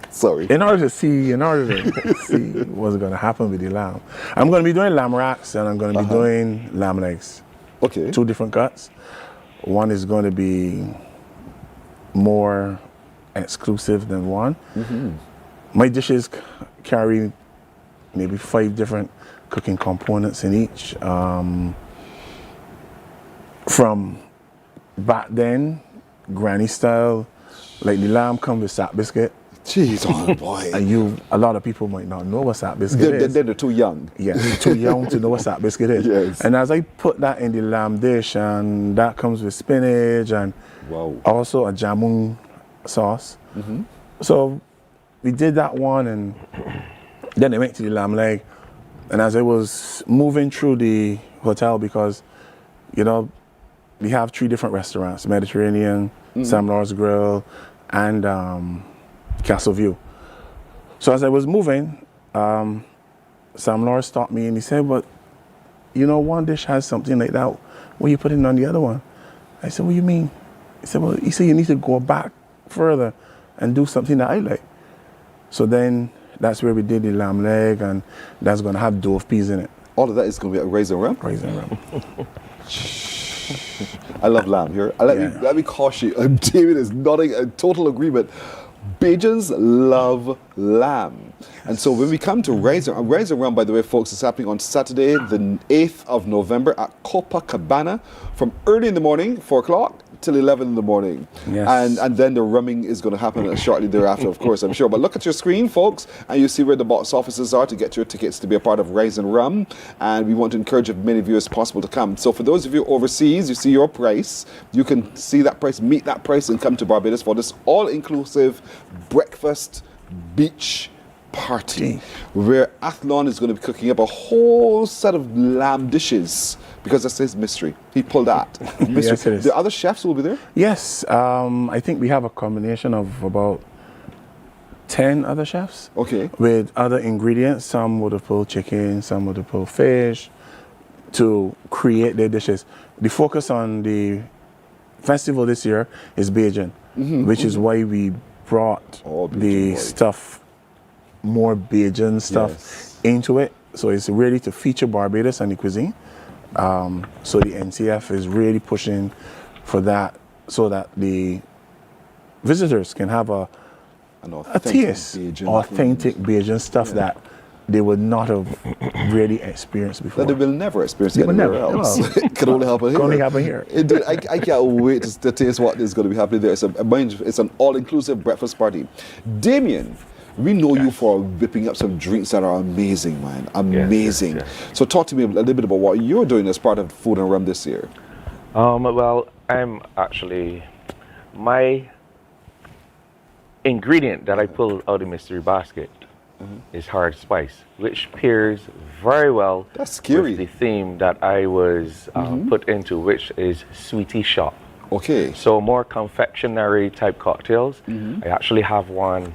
Sorry. In order to see what's going to happen with the lamb, I'm going to be doing lamb racks and I'm going to be doing lamb legs. Okay. 2 different cuts. One is going to be more exclusive than one. My dishes carry maybe 5 different cooking components in each. From back then, granny style, like the lamb comes with sack biscuit. Jeez, oh boy. And a lot of people might not know what sap biscuit is. They're too young. Yes, they're too young to know what sap biscuit is. Yes. And as I put that in the lamb dish, and that comes with spinach and also a jamun sauce. So we did that one, and then I went to the lamb leg. And as I was moving through the hotel, because, you know, we have 3 different restaurants, Mediterranean, Sam Lord's Grill, and Castle View. So as I was moving, Sam Lord stopped me and he said, but, you know, one dish has something like that. What are you putting on the other one? I said, what do you mean? He said, well, you need to go back further and do something that I like. So then that's where we did the lamb leg, and that's going to have dove peas in it. All of that is going to be a raisin rum? Raisin rum. I love lamb here. Let me caution you. David is nodding in total agreement. Bajans love lamb. And so when we come to Raisin Rum, by the way, folks, is happening on Saturday, the 8th of November at Copacabana from early in the morning, 4 o'clock, till 11 in the morning. Yes. And then the rumming is going to happen shortly thereafter, of course, I'm sure. But look at your screen, folks, and you see where the box offices are to get your tickets to be a part of Raisin Rum. And we want to encourage as many of you as possible to come. So for those of you overseas, you see your price. You can see that price, meet that price, and come to Barbados for this all-inclusive breakfast beach party where Athlon is going to be cooking up a whole set of lamb dishes, because that's his mystery. He pulled that. Mystery. Yes, it is. The other chefs will be there? Yes. I think we have a combination of about 10 other chefs. Okay. With other ingredients. Some would have pulled chicken, some would have pulled fish to create their dishes. The focus on the festival this year is Bajan, which is why we brought the stuff, more Bajan stuff into it. So it's really to feature Barbados and the cuisine. So the NCF is really pushing for that, so that the visitors can have a taste, authentic Bajan stuff that they would not have really experienced before. That they will never experience anywhere else. It can only happen here. Only happen here. Indeed, I can't wait to taste what is going to be happening there. It's an all-inclusive breakfast party. Damien, we know you for whipping up some drinks that are amazing, man. Amazing. Yes. So talk to me a little bit about what you're doing as part of Food and Rum this year. Well, I'm actually, my ingredient that I pulled out of the mystery basket is hard spice, which pairs very well with the theme that I was put into, which is sweetie shop. Okay. So more confectionery type cocktails. I actually have one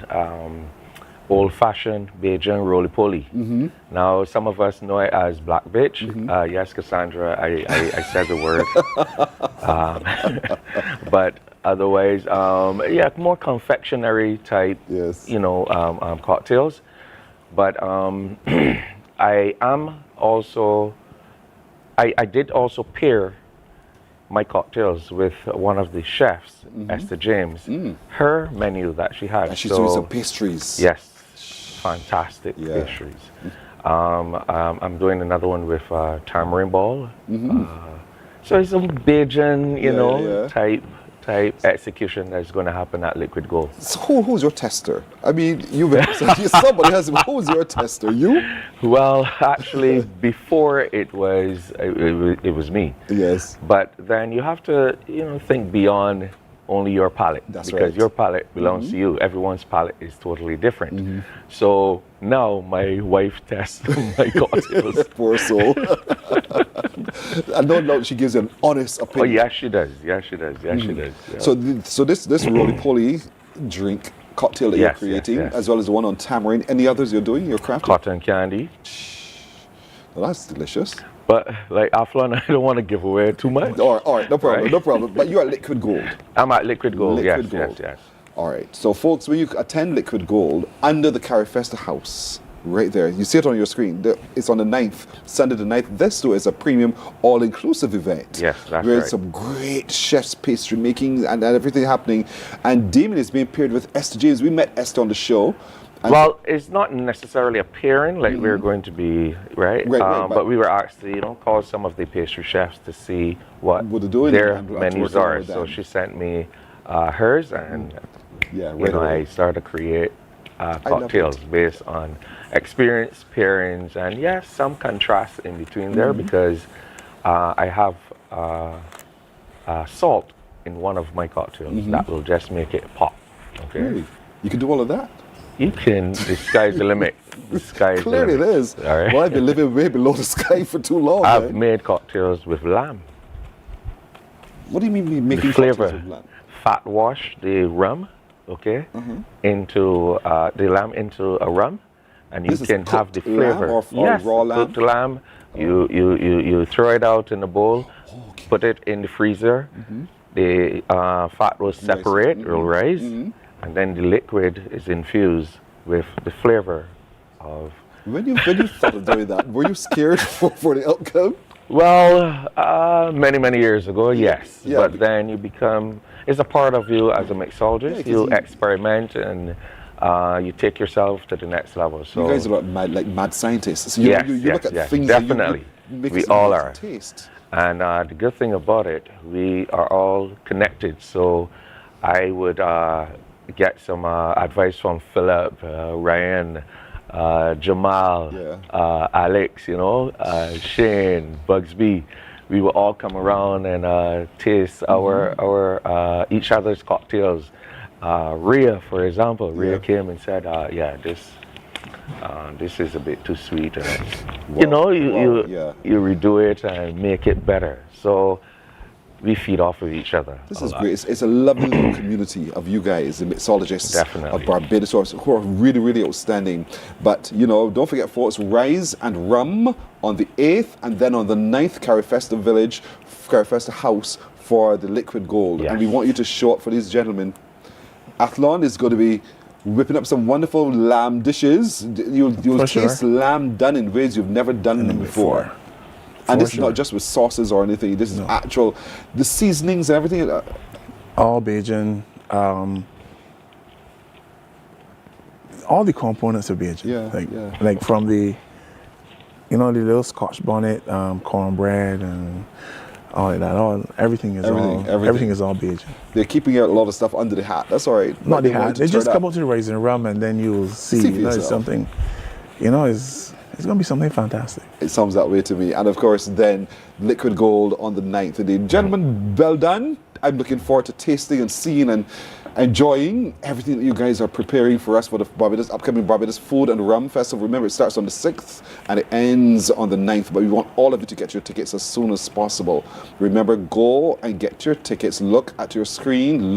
old-fashioned Bajan roly-poly. Now, some of us know it as black bitch. Yes, Cassandra, I said the word. But otherwise, more confectionery type, cocktails. But I did also pair my cocktails with one of the chefs, Esther James. Her menu that she had. And she's doing some pastries. Yes, fantastic pastries. I'm doing another one with tamarind ball. So it's some Bajan, type execution that's going to happen at Liquid Gold. So who's your tester? I mean, somebody has. Who's your tester? You? Well, actually, before it was me. Yes. But then you have to think beyond only your palate. That's because right. your palate belongs to you. Everyone's palate is totally different. So now my wife tests my cocktails. Poor soul. I don't know. She gives you an honest opinion. Oh, yes, she does. Yes, she does. Yes, she does. Yeah. So this roly-poly drink cocktail that you're creating, as well as the one on tamarind. Any others you're doing? You're crafting? Cotton candy. Well, that's delicious. But like Aflon, I don't want to give away too much. All right, no problem, no problem. But you're at Liquid Gold. I'm at Liquid Gold. Liquid yes, Gold. yes. All right. So, folks, when you attend Liquid Gold under the Carifesta House, right there, you see it on your screen. It's on the 9th, Sunday the 9th. This too is a premium all-inclusive event. Yes, that's where right. some great chef's pastry making and everything happening. And Damien is being paired with Esther James. We met Esther on the show. Well, it's not necessarily a pairing like we're going to be, right? But we were asked to, call some of the pastry chefs to see what their menus are. So she sent me hers, and I started to create cocktails based on experience, pairings, and yes, some contrast in between there because I have salt in one of my cocktails that will just make it pop. Okay. Really? You can do all of that? You can. The sky's the limit. The sky's Clearly the limit. it is. All right. Well, I've been living way below the sky for too long. I've made cocktails with lamb. What do you mean making the flavor? cocktails with lamb? Fat wash the rum, okay, into the lamb into a rum, and you can have the flavor. Lamb or yes, raw lamb? cooked lamb. You throw it out in a bowl, put it in the freezer. The fat will separate, it will rise, and then the liquid is infused with the flavor of. When you thought of doing that, were you scared for the outcome? Well, many years ago, yes. Yeah, but then you become, it's a part of you as a mixologist. You experiment and you take yourself to the next level. So you guys are like mad scientists. So you look at things definitely. We all are. Taste. And the good thing about it, we are all connected. So I would get some advice from Philip, Ryan, Jamal, Alex, Shane, Bugsby. We will all come around and taste our each other's cocktails. Rhea, for example, Rhea came and said, this is a bit too sweet, and you redo it and make it better. So we feed off of each other. This is great. It's a lovely little community of you guys, the mixologists of Barbados, who are really outstanding. But don't forget, folks, Rise and Rum on the 8th, and then on the 9th, Carifesta House for the Liquid Gold. And we want you to show up for these gentlemen. Athlon is going to be whipping up some wonderful lamb dishes. You'll taste lamb done in ways you've never done them before. And this is not just with sauces or anything. This is actual, the seasonings and everything. All Bajan. All the components of Bajan. Like from the, the little Scotch bonnet, cornbread, and all of that. Everything is all Bajan. They're keeping out a lot of stuff under the hat. That's all right. Not the hat. They just come out to the Rising Rum, and then you'll see. It's something. It's going to be something fantastic. It sounds that way to me. And of course, then Liquid Gold on the 9th. Indeed. Gentlemen, well done. I'm looking forward to tasting and seeing and enjoying everything that you guys are preparing for us for the upcoming Barbados Food and Rum Festival. Remember, it starts on the 6th and it ends on the 9th, but we want all of you to get your tickets as soon as possible. Remember, go and get your tickets. Look at your screen.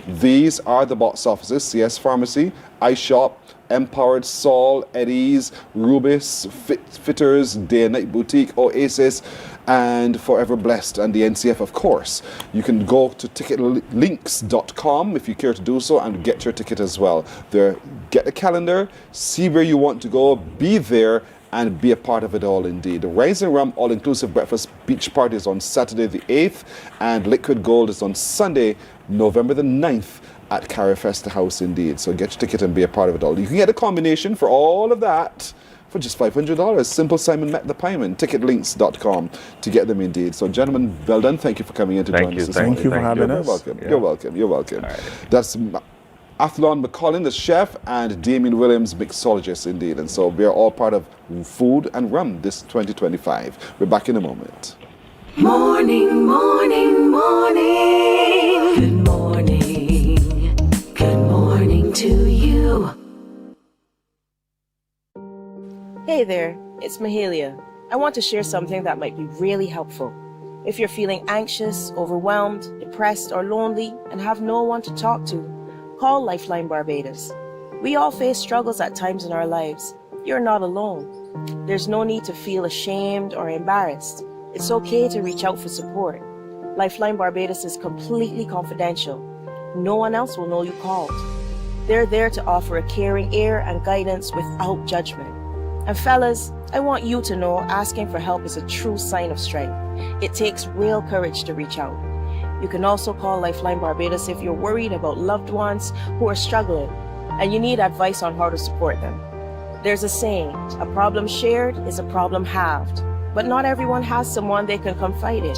These are the box offices: CS Pharmacy, iShop, Empowered, Sol, Eddie's, Rubis, Fitters, Day and Night Boutique, Oasis, and Forever Blessed, and the NCF, of course. You can go to ticketlinks.com if you care to do so and get your ticket as well. There, get a calendar, see where you want to go, be there, and be a part of it all indeed. The Rise and Rum All-Inclusive Breakfast Beach Party is on Saturday the 8th, and Liquid Gold is on Sunday, November the 9th, at Carifesta House indeed. So get your ticket and be a part of it all. You can get a combination for all of that for just $500. Simple Simon met the pieman. Ticketlinks.com to get them indeed. So gentlemen, well done. Thank you for coming in to join us this morning. Thank you for having us. You're welcome. You're welcome. Right. That's Athlon McCollin, the chef, and Damien Williams, mixologist indeed. And so we are all part of Food and Rum this 2025. We're back in a moment. Morning, morning, morning. Good morning. Good morning to you. Hey there, it's Mahalia. I want to share something that might be really helpful. If you're feeling anxious, overwhelmed, depressed, or lonely and have no one to talk to, call Lifeline Barbados. We all face struggles at times in our lives. You're not alone. There's no need to feel ashamed or embarrassed. It's okay to reach out for support. Lifeline Barbados is completely confidential. No one else will know you called. They're there to offer a caring ear and guidance without judgment. And fellas, I want you to know asking for help is a true sign of strength. It takes real courage to reach out. You can also call Lifeline Barbados if you're worried about loved ones who are struggling and you need advice on how to support them. There's a saying, a problem shared is a problem halved, but not everyone has someone they can confide in.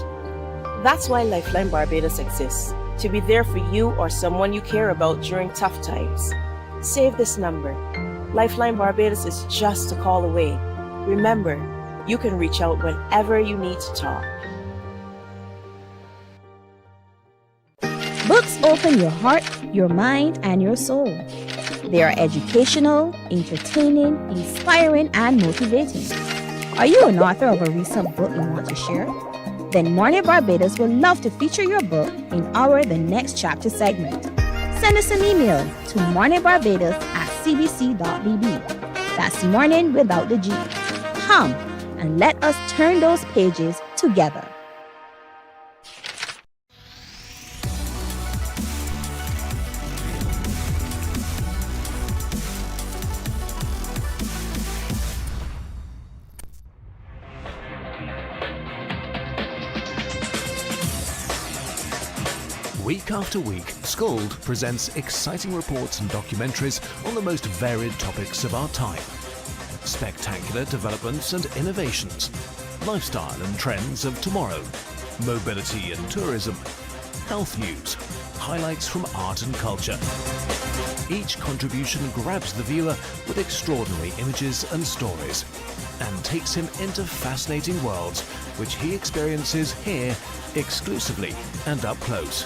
That's why Lifeline Barbados exists, to be there for you or someone you care about during tough times. Save this number. Lifeline Barbados is just a call away. Remember, you can reach out whenever you need to talk. Books open your heart, your mind, and your soul. They are educational, entertaining, inspiring, and motivating. Are you an author of a recent book you want to share? Then Mornin Barbados would love to feature your book in our The Next Chapter segment. Send us an email to morninbarbados@cbc.bb. That's morning without the G. Come and let us turn those pages together. Week after week, Scold presents exciting reports and documentaries on the most varied topics of our time. Spectacular developments and innovations, lifestyle and trends of tomorrow, mobility and tourism, health news, highlights from art and culture. Each contribution grabs the viewer with extraordinary images and stories and takes him into fascinating worlds which he experiences here exclusively and up close.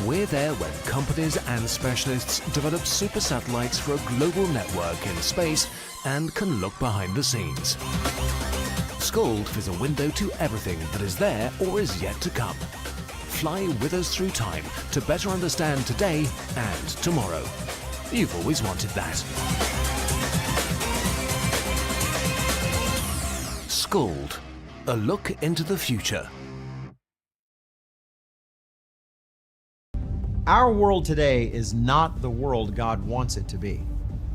We're there when companies and specialists develop super satellites for a global network in space and can look behind the scenes. Scold is a window to everything that is there or is yet to come. Fly with us through time to better understand today and tomorrow. You've always wanted that. Scold, a look into the future. Our world today is not the world God wants it to be.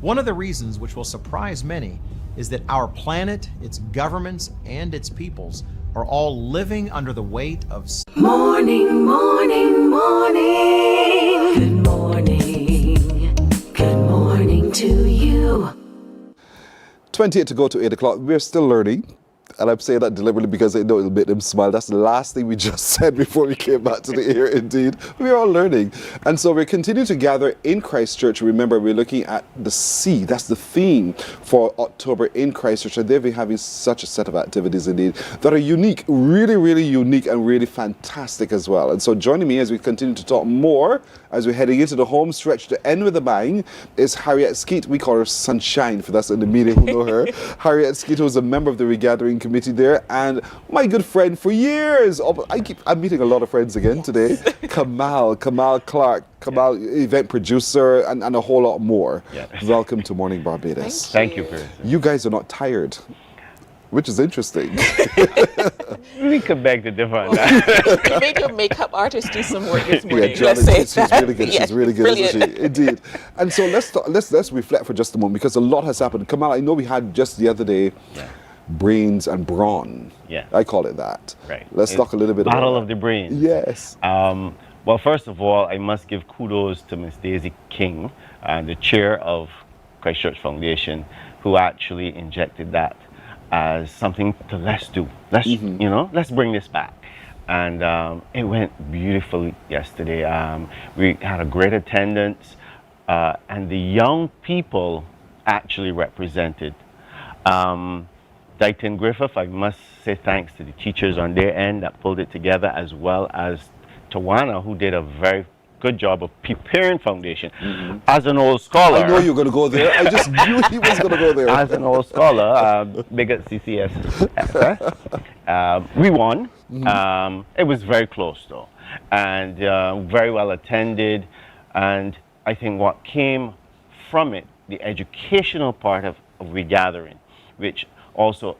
One of the reasons, which will surprise many, is that our planet, its governments, and its peoples are all living under the weight of Morning, morning, morning. Good morning. Good morning to you. 28 to go to 8 o'clock. We're still learning. And I'm saying that deliberately because I know it'll make them smile. That's the last thing we just said before we came back to the air, indeed. We're all learning. And so we're continuing to gather in Christchurch. Remember, we're looking at the sea. That's the theme for October in Christchurch. And they've been having such a set of activities, indeed, that are unique, really, really unique and really fantastic as well. And so joining me as we continue to talk more, as we're heading into the home stretch to end with a bang, is Harriet Skeet. We call her Sunshine, for those in the media who know her. Harriet Skeet, who's a member of the regathering committee there, and my good friend for years. I'm meeting a lot of friends again today. Kamal Clark, event producer, and a whole lot more. Yeah. Welcome to Morning Barbados. Thank you, Chris. You guys are not tired, which is interesting. We could beg to differ on that. We made your makeup artist do some work this morning. Yeah, Janet, she's really good. Yeah, she's really good, brilliant. isn't she? Indeed. And so let's reflect for just a moment, because a lot has happened. Kamal, I know we had just the other day brains and brawn. Yeah. I call it that. Right. Let's talk a little bit about Battle of the Brains. Yes. Well, first of all, I must give kudos to Ms. Daisy King, the chair of Christchurch Foundation, who actually injected that as something to let's do. Let's bring this back. And it went beautifully yesterday. We had a great attendance, and the young people actually represented. Dighton Griffith, I must say thanks to the teachers on their end that pulled it together, as well as Tawana, who did a very good job of preparing foundation. As an old scholar, I know you're going to go there. I just knew he was going to go there. As an old scholar, big at CCS, we won. It was very close though, and very well attended. And I think what came from it, the educational part of regathering, which also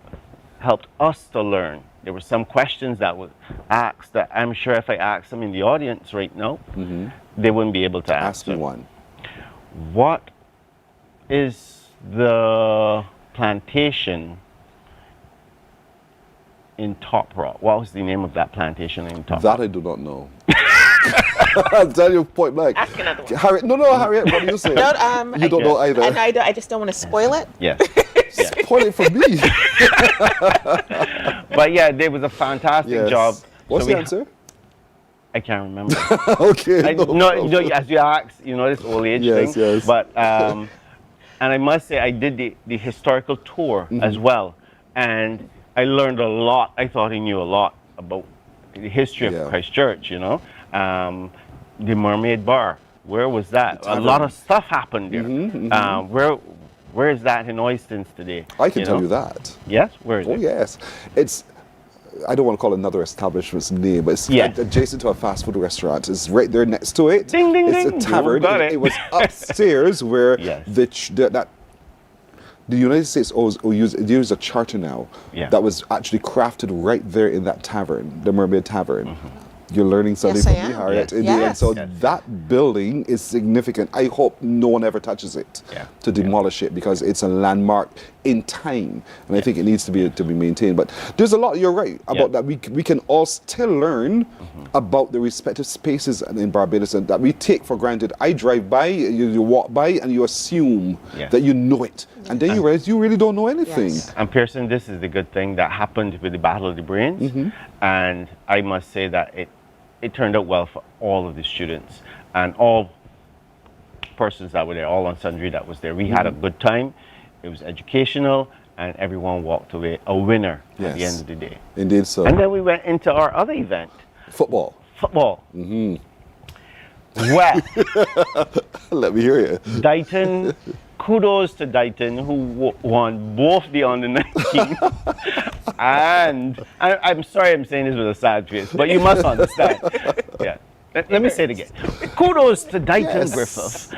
helped us to learn. There were some questions that were asked that I'm sure if I asked them in the audience right now, they wouldn't be able to answer. Ask me one. What is the plantation in Top Rock? What was the name of that plantation in Top Rock? That I do not know. I'll tell you point blank. Ask another one. Harriet, Harriet, what do you say? You don't know either. And I just don't want to spoil it. Yeah. Spoil it for me. But yeah, there was a fantastic job. What's the answer? I can't remember. Okay. No, as you asked, this old age thing. Yes. But and I must say, I did the historical tour as well, and I learned a lot. I thought I knew a lot about the history of Christchurch. The Mermaid Bar. Where was that? A lot of stuff happened there. Where is that in Oystons today? I can tell you that. Yes? Where is it? Oh, yes. I don't want to call another establishment's name, but it's adjacent to a fast food restaurant. It's right there next to it. Ding, ding, it's ding. a tavern. It was upstairs where the United States use a charter now that was actually crafted right there in that tavern, the Mermaid Tavern. You're learning something from me, Harriet. And so that building is significant. I hope no one ever touches it to demolish it, because it's a landmark in time, and I think it needs to be maintained. But there's a lot, you're right, about that we can all still learn about the respective spaces in Barbados and that we take for granted. I drive by, you walk by, and you assume that you know it, and then you realize you really don't know anything. And Pearson, this is the good thing that happened with the Battle of the Brains, and I must say that it turned out well for all of the students and all persons that were there, all on sundry that was there. We had a good time. It was educational, and everyone walked away a winner at the end of the day. Indeed so. And then we went into our other event. Football. Well, let me hear you. Dighton, kudos to Dighton, who won both the under-19 and I'm sorry I'm saying this with a sad face, but you must understand. Let me say it again. Kudos to Dighton Griffith,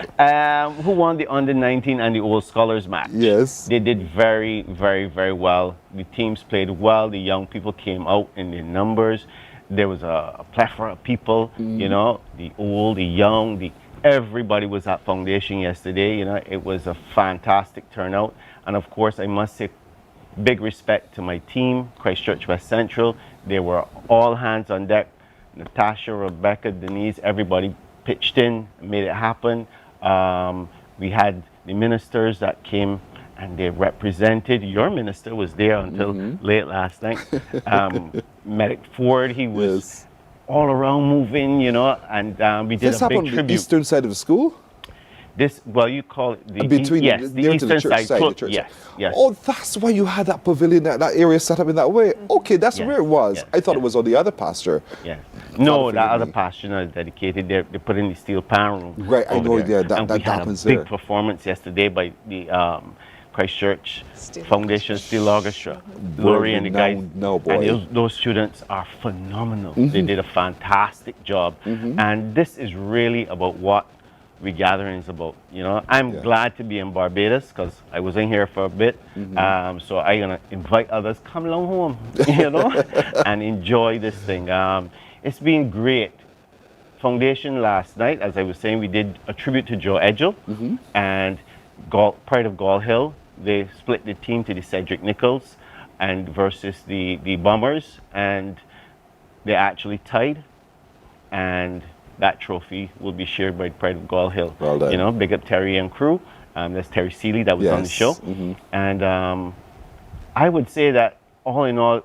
who won the under-19 and the Old Scholars match. Yes. They did very, very, very well. The teams played well. The young people came out in their numbers. There was a plethora of people, the old, the young, everybody was at Foundation yesterday. It was a fantastic turnout. And of course, I must say, big respect to my team, Christchurch West Central. They were all hands on deck. Natasha, Rebecca, Denise, everybody pitched in, made it happen. We had the ministers that came and they represented. Your minister was there until late last night. Medic Ford, he was all around moving, and we did this a big happened tribute. On the eastern side of the school? You call it the between the eastern the church side. The church Yes. Oh, that's why you had that pavilion, that area set up in that way. Okay, that's where it was. I thought it was on the other pasture. No, that other pasture is dedicated. They put in the steel pan room. Right, I know. There. That we had happens a big there. Performance yesterday by the Christchurch Foundation Steel Orchestra. Lori and the guys. And those students are phenomenal. They did a fantastic job. And this is really about what we gathering is about. I'm glad to be in Barbados because I was in here for a bit. So I'm gonna invite others, come along home, and enjoy this thing. It's been great. Foundation last night, as I was saying, we did a tribute to Joe Edgell and Pride of Gall Hill. They split the team to the Cedric Nichols and versus the Bombers, and they actually tied. And that trophy will be shared by Pride of Gall Hill. Well done. Big up Terry and crew. There's Terry Seeley that was on the show. And I would say that all in all,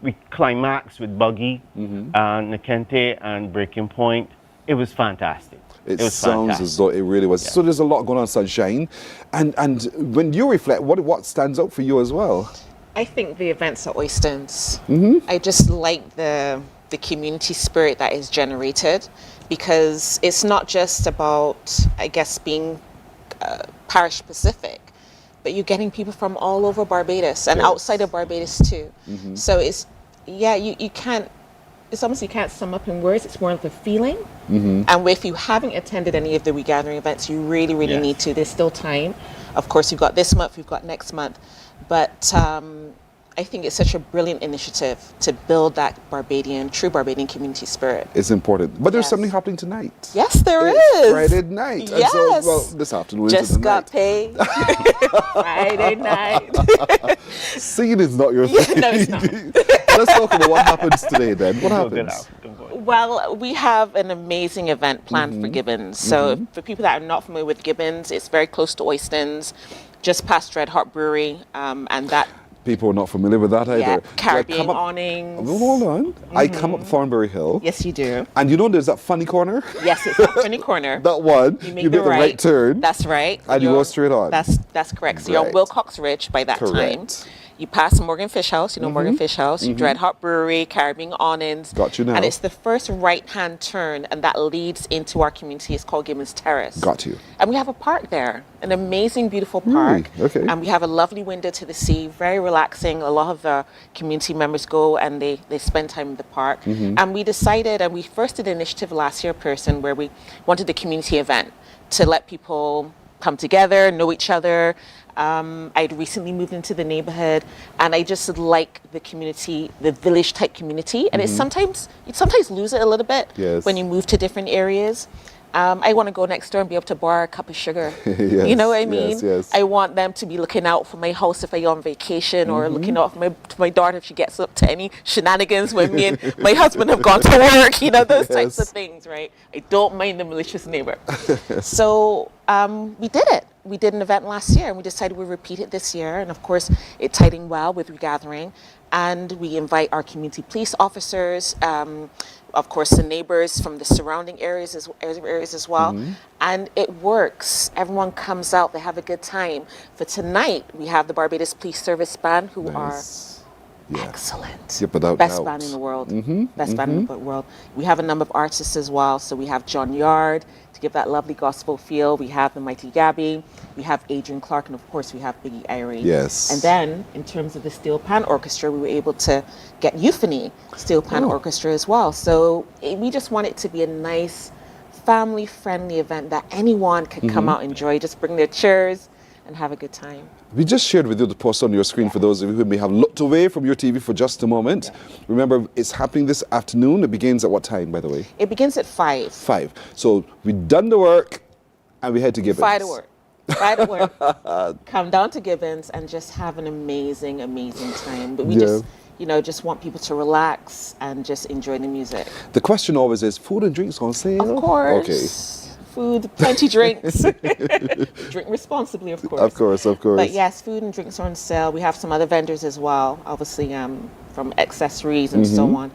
we climaxed with Buggy, Nakente, and Breaking Point. It was fantastic. It sounds as though it really was. So there's a lot going on, Sunshine. And when you reflect, what stands out for you as well? I think the events at Oystons. I just like the community spirit that is generated, because it's not just about, I guess, being parish specific, but you're getting people from all over Barbados and outside of Barbados too. So it's, you can't, it's almost, you can't sum up in words, it's more of a feeling. And if you haven't attended any of the regathering events, you really, really need to. There's still time. Of course, we've got this month, we've got next month, but I think it's such a brilliant initiative to build that true Barbadian community spirit. It's important. But there's something happening tonight. Yes, there is. Friday night. Yes. And so, this afternoon. Just got paid. Friday night. Singing is not your thing. No, it's not. Let's talk about what happens today then. What happens? Well, we have an amazing event planned for Gibbons. So for people that are not familiar with Gibbons, it's very close to Oystons, just past Red Hot Brewery, and that People are not familiar with that either. Yeah, So Caribbean awnings. Hold on. I come up Thornbury Hill. Yes, you do. And you know there's that funny corner? Yes, it's that funny corner. That one. You make You make the right turn. That's right. And you go straight on. That's correct. So you're on Wilcox Ridge by that time. You pass Morgan Fish House, you know Morgan Fish House, Dread Hot Brewery, Caribbean Awnings. Got you now. And it's the first right-hand turn, and that leads into our community. It's called Gibbons Terrace. Got you. And we have a park there, an amazing, beautiful park. Okay. And we have a lovely window to the sea, very relaxing. A lot of the community members go and they spend time in the park. And we decided, and we first did an initiative last year, person, where we wanted a community event to let people come together, know each other. I'd recently moved into the neighborhood, and I just like the community, the village type community. And it's you sometimes lose it a little bit when you move to different areas. I want to go next door and be able to borrow a cup of sugar. You know what I mean? Yes. I want them to be looking out for my house if I'm on vacation, or looking out for my daughter if she gets up to any shenanigans when me and my husband have gone to work. You know, those types of things, right? I don't mind the malicious neighbor. So we did it. We did an event last year, and we decided we'd repeat it this year. And of course, it tied in well with regathering. And we invite our community police officers, of course, the neighbors from the surrounding areas as well. And it works. Everyone comes out, they have a good time. For tonight, we have the Barbados Police Service Band, who are excellent. Best band in the world. Best band in the world. We have a number of artists as well. So we have John Yard to give that lovely gospel feel. We have the Mighty Gabby. We have Adrian Clark, and of course we have Biggie Irie. Yes. And then in terms of the Steel Pan Orchestra, we were able to get Euphony Steel Pan Orchestra as well. So we just want it to be a nice family-friendly event that anyone could come out and enjoy. Just bring their chairs and have a good time. We just shared with you the post on your screen for those of you who may have looked away from your TV for just a moment. Remember, it's happening this afternoon. It begins at what time, by the way? It begins at 5. 5. So we've done the work and we head to Gibbons. 5 to work. 5 to work. Come down to Gibbons and just have an amazing, amazing time. But we just want people to relax and just enjoy the music. The question always is, food and drinks on sale? Of course. Okay. Food, plenty drinks. Drink responsibly, of course. Of course, of course. But yes, food and drinks are on sale. We have some other vendors as well, obviously from accessories and so on.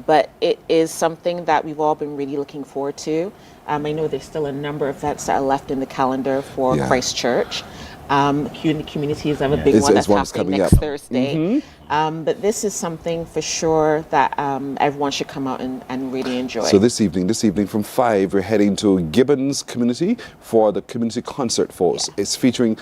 But it is something that we've all been really looking forward to. I know there's still a number of events that are left in the calendar for Christchurch. Communities have a big one that's happening next Thursday. But this is something for sure that everyone should come out and really enjoy. So this evening from 5, we're heading to Gibbons Community for the community concert, folks. It's featuring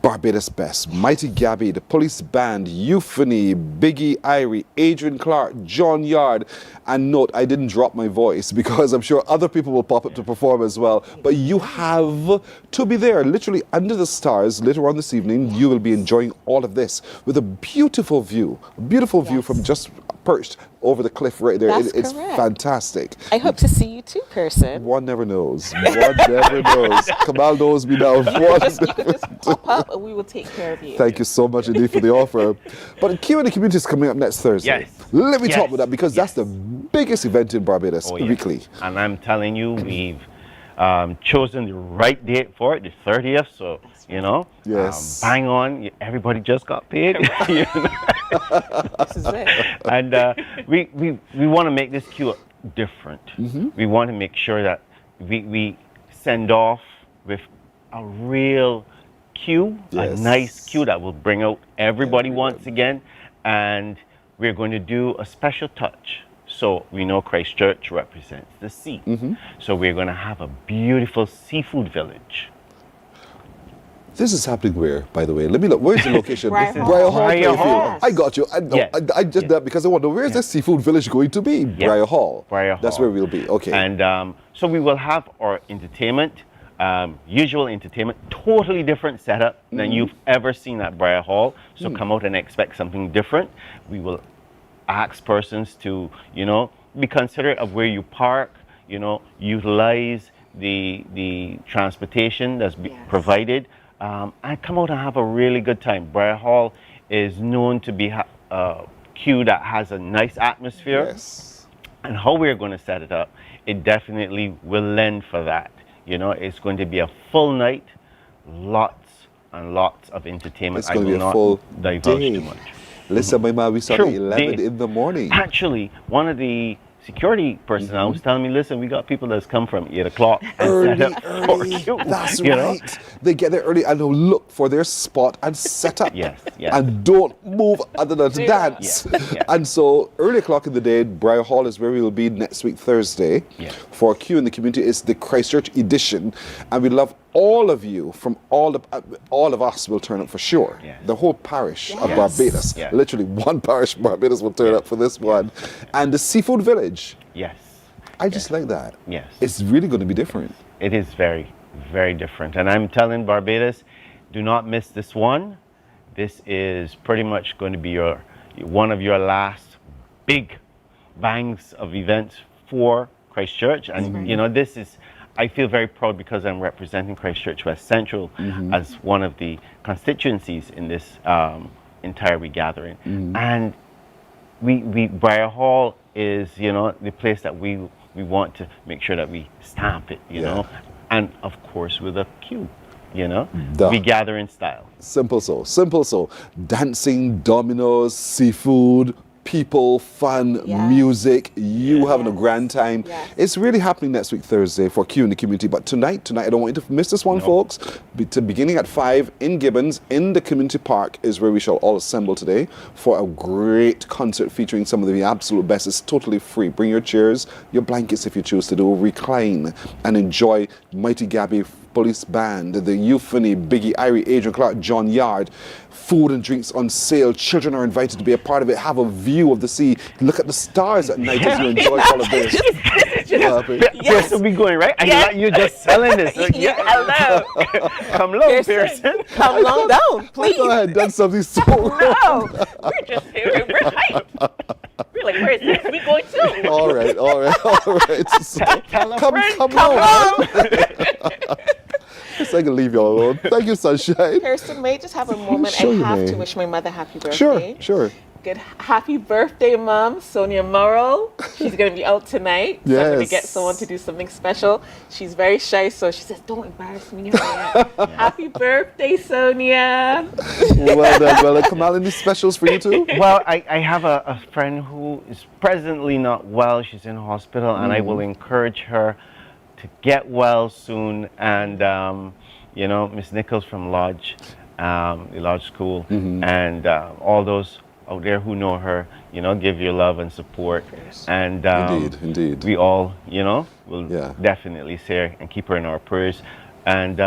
Barbados Best, Mighty Gabby, the Police Band, Euphony, Biggie Irie, Adrian Clark, John Yard. And note, I didn't drop my voice because I'm sure other people will pop up to perform as well. But you have to be there, literally under the stars. Later on this evening, you will be enjoying all of this with a beautiful view from just perched over the cliff right there. It's fantastic. I hope to see you too, person. One never knows. One never knows. Kamal knows me now. You can just pop up and we will take care of you. Thank you so much indeed for the offer. But Q&A Community is coming up next Thursday. Yes. Let me talk about that because that's the biggest event in Barbados weekly. And I'm telling you, we've chosen the right date for it, the 30th. So, you know, bang on. Everybody just got paid. This is it. And we want to make this queue different. We want to make sure that we send off with a real queue, a nice queue that will bring out everybody once again. And we're going to do a special touch. So we know Christchurch represents the sea. So we're going to have a beautiful seafood village. This is happening where, by the way? Let me look. Where's the location? Briar Hall. I got you. I just that because I wonder where's the seafood village going to be? Briar Hall. That's where we'll be. Okay. And so we will have our entertainment, usual entertainment, totally different setup than you've ever seen at Briar Hall. So come out and expect something different. We will ask persons to, be considerate of where you park. Utilize the transportation that's provided. And come out and have a really good time. Briar Hall is known to be a queue that has a nice atmosphere. Yes. And how we're going to set it up, it definitely will lend for that. It's going to be a full night, lots and lots of entertainment. It's going to be a full divulge day. too much. Listen, my man, we start at 11 in the morning. Actually, one of the security personnel was telling me, listen, we got people that's come from 8 o'clock and set up for you. That's you right. know? They get there early and they'll look for their spot and set up. Yes. And don't move other than to dance. And so early o'clock in the day, Briar Hall is where we will be next week, Thursday. For Q in the Community. It's the Christchurch edition. And we love all of you from all of us will turn up for sure. The whole parish of Barbados. Literally one parish of Barbados will turn up for this one. And the Seafood Village. I just like that. It's really going to be different. It is very, very different. And I'm telling Barbados, do not miss this one. This is pretty much going to be one of your last big bangs of events for Christchurch. And you know, this is, I feel very proud because I'm representing Christchurch West Central as one of the constituencies in this entire regathering. And Briar Hall is, you know, the place that we want to make sure that we stamp it, you know, and of course with a Q, you know, regathering style. Simple so. Dancing, dominoes, seafood, people, fun, music, you having a grand time. It's really happening next week, Thursday, for Q in the Community. But tonight, I don't want you to miss this one, folks. Beginning at 5 in Gibbons, in the community park, is where we shall all assemble today for a great concert featuring some of the absolute best. It's totally free. Bring your chairs, your blankets if you choose to do, recline, and enjoy Mighty Gabby Police Band, the Euphony, Biggie, Irie, Adrian Clark, John Yard. Food and drinks on sale. Children are invited to be a part of it. Have a view of the sea. Look at the stars at night as you enjoy all of this. Yes, we'll be going, right? And you're just selling this. Hello. Come along, Pearson. Come along down, please. I had done something so wrong. No, we're just here. We're hyped. We're like, where is this? We going to? All right. So, Tell a come friend, on. Guess I can leave y'all alone. Thank you, Sunshine. Kirsten, may I just have a moment? Sure, I you have may. to wish my mother happy birthday. Sure. Good happy birthday, Mom. Sonia Morrow. She's going to be out tonight. So I'm going to get someone to do something special. She's very shy, so she says, don't embarrass me. Happy birthday, Sonia. Well done. Kamal, any specials for you too? Well, I have a friend who is presently not well. She's in hospital, and I will encourage her to get well soon. And, you know, Miss Nichols from Lodge, the Lodge School, and all those out there who know her, you know, give your love and support. And indeed. We all, you know, will definitely say and keep her in our prayers. And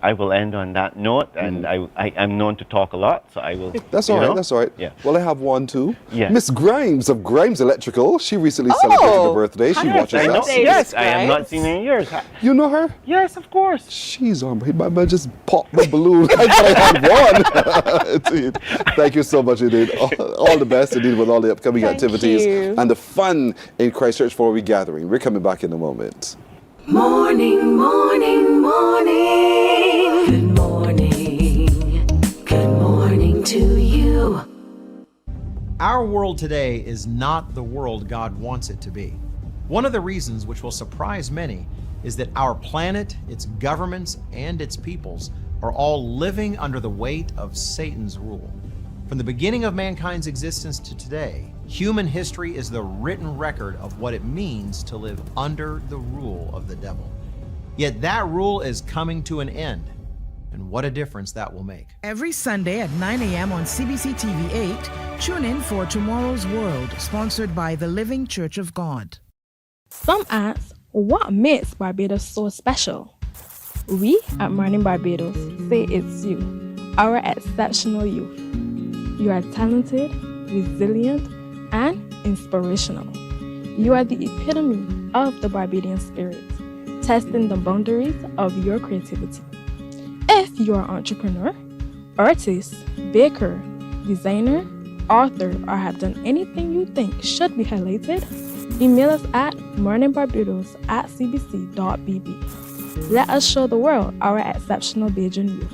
I will end on that note. And I'm known to talk a lot, so I will. That's all right. Yeah. Well, I have one too. Yeah. Miss Grimes of Grimes Electrical. She recently celebrated her birthday. She watches us. Yes, I have not seen her in years. You know her? Yes, of course. She's on. I just popped the balloon. I thought I had one. Indeed. Thank you so much, indeed. All the best, indeed, with all the upcoming activities and the fun in Christchurch for Regathering. We're coming back in a moment. Morning. Good morning. Good morning to you. Our world today is not the world God wants it to be. One of the reasons which will surprise many is that our planet, its governments, and its peoples are all living under the weight of Satan's rule. From the beginning of mankind's existence to today, human history is the written record of what it means to live under the rule of the devil. Yet that rule is coming to an end, and what a difference that will make. Every Sunday at 9 a.m. on CBC TV 8, tune in for Tomorrow's World, sponsored by the Living Church of God. Some ask, what makes Barbados so special? We at Mornin Barbados say it's you, our exceptional youth. You are talented, resilient, and inspirational. You are the epitome of the Barbadian spirit, testing the boundaries of your creativity. If you are an entrepreneur, artist, baker, designer, author, or have done anything you think should be highlighted, email us at morninbarbados@cbc.bb. Let us show the world our exceptional Bajan youth.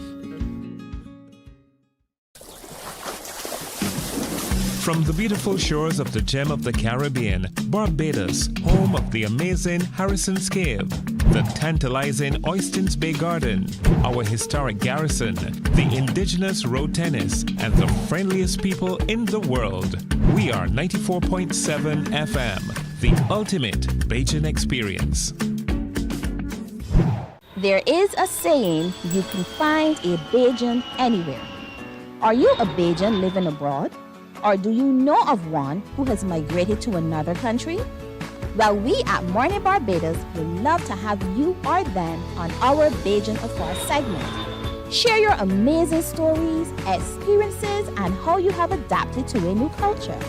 From the beautiful shores of the gem of the Caribbean, Barbados, home of the amazing Harrison's Cave, the the tantalizing Oystons Bay Garden, our historic garrison, the indigenous road tennis, and the friendliest people in the world. We are 94.7 FM, the ultimate Bajan experience. There is a saying, you can find a Bajan anywhere. Are you a Bajan living abroad? Or do you know of one who has migrated to another country? Well, we at Mornin Barbados would love to have you or them on our Bajan Afar segment. Share your amazing stories, experiences, and how you have adapted to a new culture.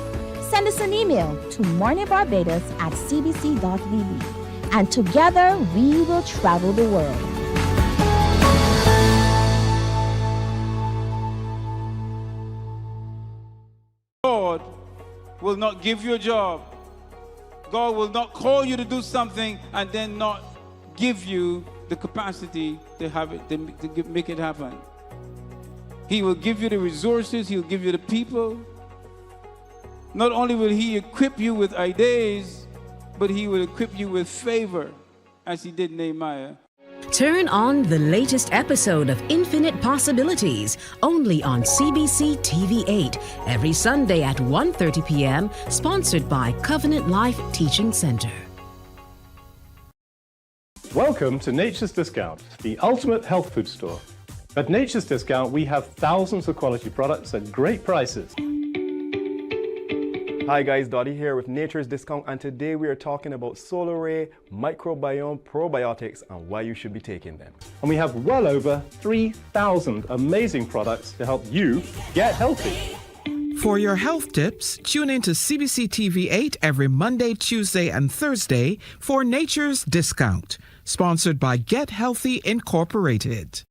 Send us an email to morninbarbados@cbc.vb, and together we will travel the world. God will not give you a job. God will not call you to do something and then not give you the capacity to have it, to make it happen. He will give you the resources, he'll give you the people. Not only will he equip you with ideas, but he will equip you with favor, as he did Nehemiah. Turn on the latest episode of Infinite Possibilities, only on CBC TV8, every Sunday at 1:30 p.m., sponsored by Covenant Life Teaching Center. Welcome to Nature's Discount, the ultimate health food store. At Nature's Discount, we have thousands of quality products at great prices. Hi guys, Dottie here with Nature's Discount, and today we are talking about Solar Ray microbiome probiotics and why you should be taking them. And we have well over 3,000 amazing products to help you get healthy. For your health tips, tune in to CBC TV8 every Monday, Tuesday, and Thursday for Nature's Discount, sponsored by Get Healthy Incorporated.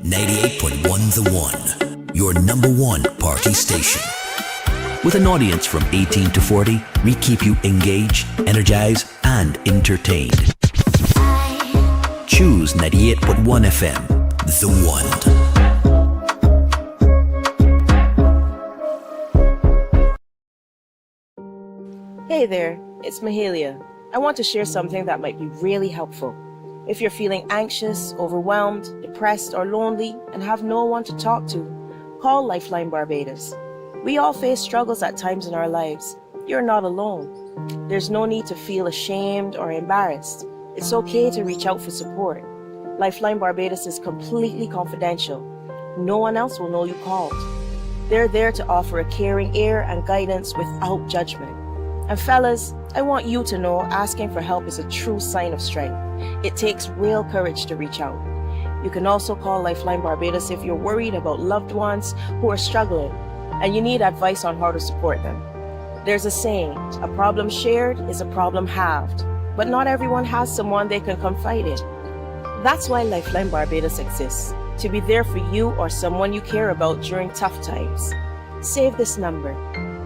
98.1 The One, your number one party station. With an audience from 18 to 40, we keep you engaged, energized, and entertained. Choose 98.1 FM, The One. Hey there, it's Mahalia. I want to share something that might be really helpful. If you're feeling anxious, overwhelmed, depressed, or lonely and have no one to talk to, call Lifeline Barbados. We all face struggles at times in our lives. You're not alone. There's no need to feel ashamed or embarrassed. It's okay to reach out for support. Lifeline Barbados is completely confidential. No one else will know you called. They're there to offer a caring ear and guidance without judgment. And fellas, I want you to know asking for help is a true sign of strength. It takes real courage to reach out. You can also call Lifeline Barbados if you're worried about loved ones who are struggling and you need advice on how to support them. There's a saying, a problem shared is a problem halved, but not everyone has someone they can confide in. That's why Lifeline Barbados exists, to be there for you or someone you care about during tough times. Save this number.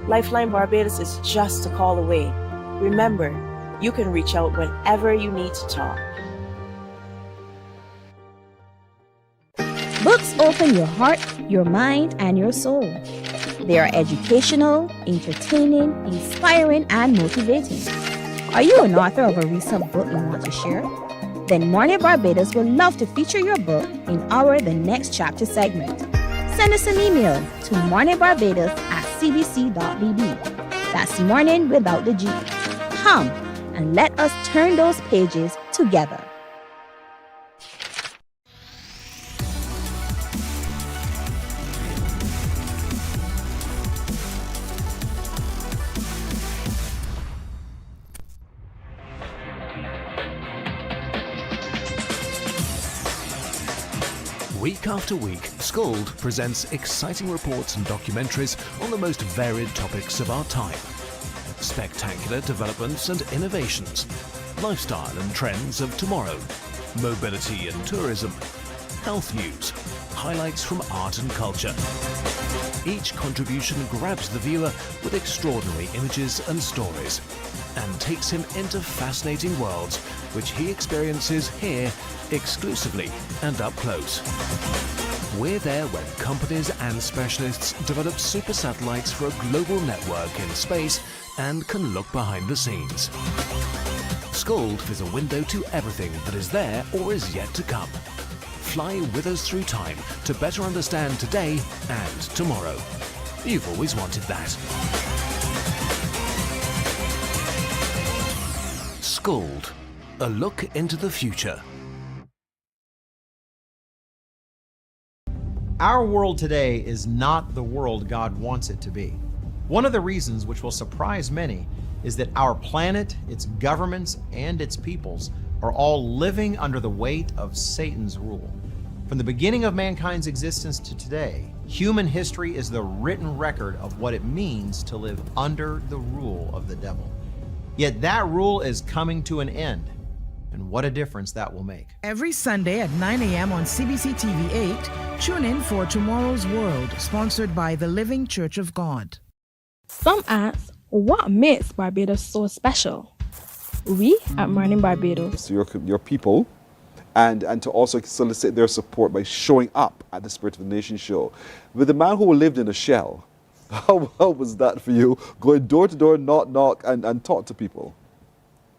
Lifeline Barbados is just a call away. Remember, you can reach out whenever you need to talk. Books open your heart, your mind, and your soul. They are educational, entertaining, inspiring, and motivating. Are you an author of a recent book you want to share? Then Mornin Barbados would love to feature your book in our The Next Chapter segment. Send us an email to morninbarbados@cbc.vb. That's morning without the G. Come and let us turn those pages together. Week after week, Scold presents exciting reports and documentaries on the most varied topics of our time. Spectacular developments and innovations, lifestyle and trends of tomorrow, mobility and tourism, health news, highlights from art and culture. Each contribution grabs the viewer with extraordinary images and stories and takes him into fascinating worlds which he experiences here exclusively and up close. We're there when companies and specialists develop super satellites for a global network in space and can look behind the scenes. Scold is a window to everything that is there or is yet to come. Fly with us through time to better understand today and tomorrow. You've always wanted that. Scold, a look into the future. Our world today is not the world God wants it to be. One of the reasons which will surprise many is that our planet, its governments, and its peoples are all living under the weight of Satan's rule. From the beginning of mankind's existence to today, human history is the written record of what it means to live under the rule of the devil. Yet that rule is coming to an end, and what a difference that will make. Every Sunday at 9 a.m. on CBC TV 8, tune in for Tomorrow's World, sponsored by the Living Church of God. Some ask, what makes Barbados so special? We at Mornin Barbados. So your people, and to also solicit their support by showing up at the Spirit of the Nation show. With a man who lived in a shell, how was that for you? Going door to door, knock, and talk to people?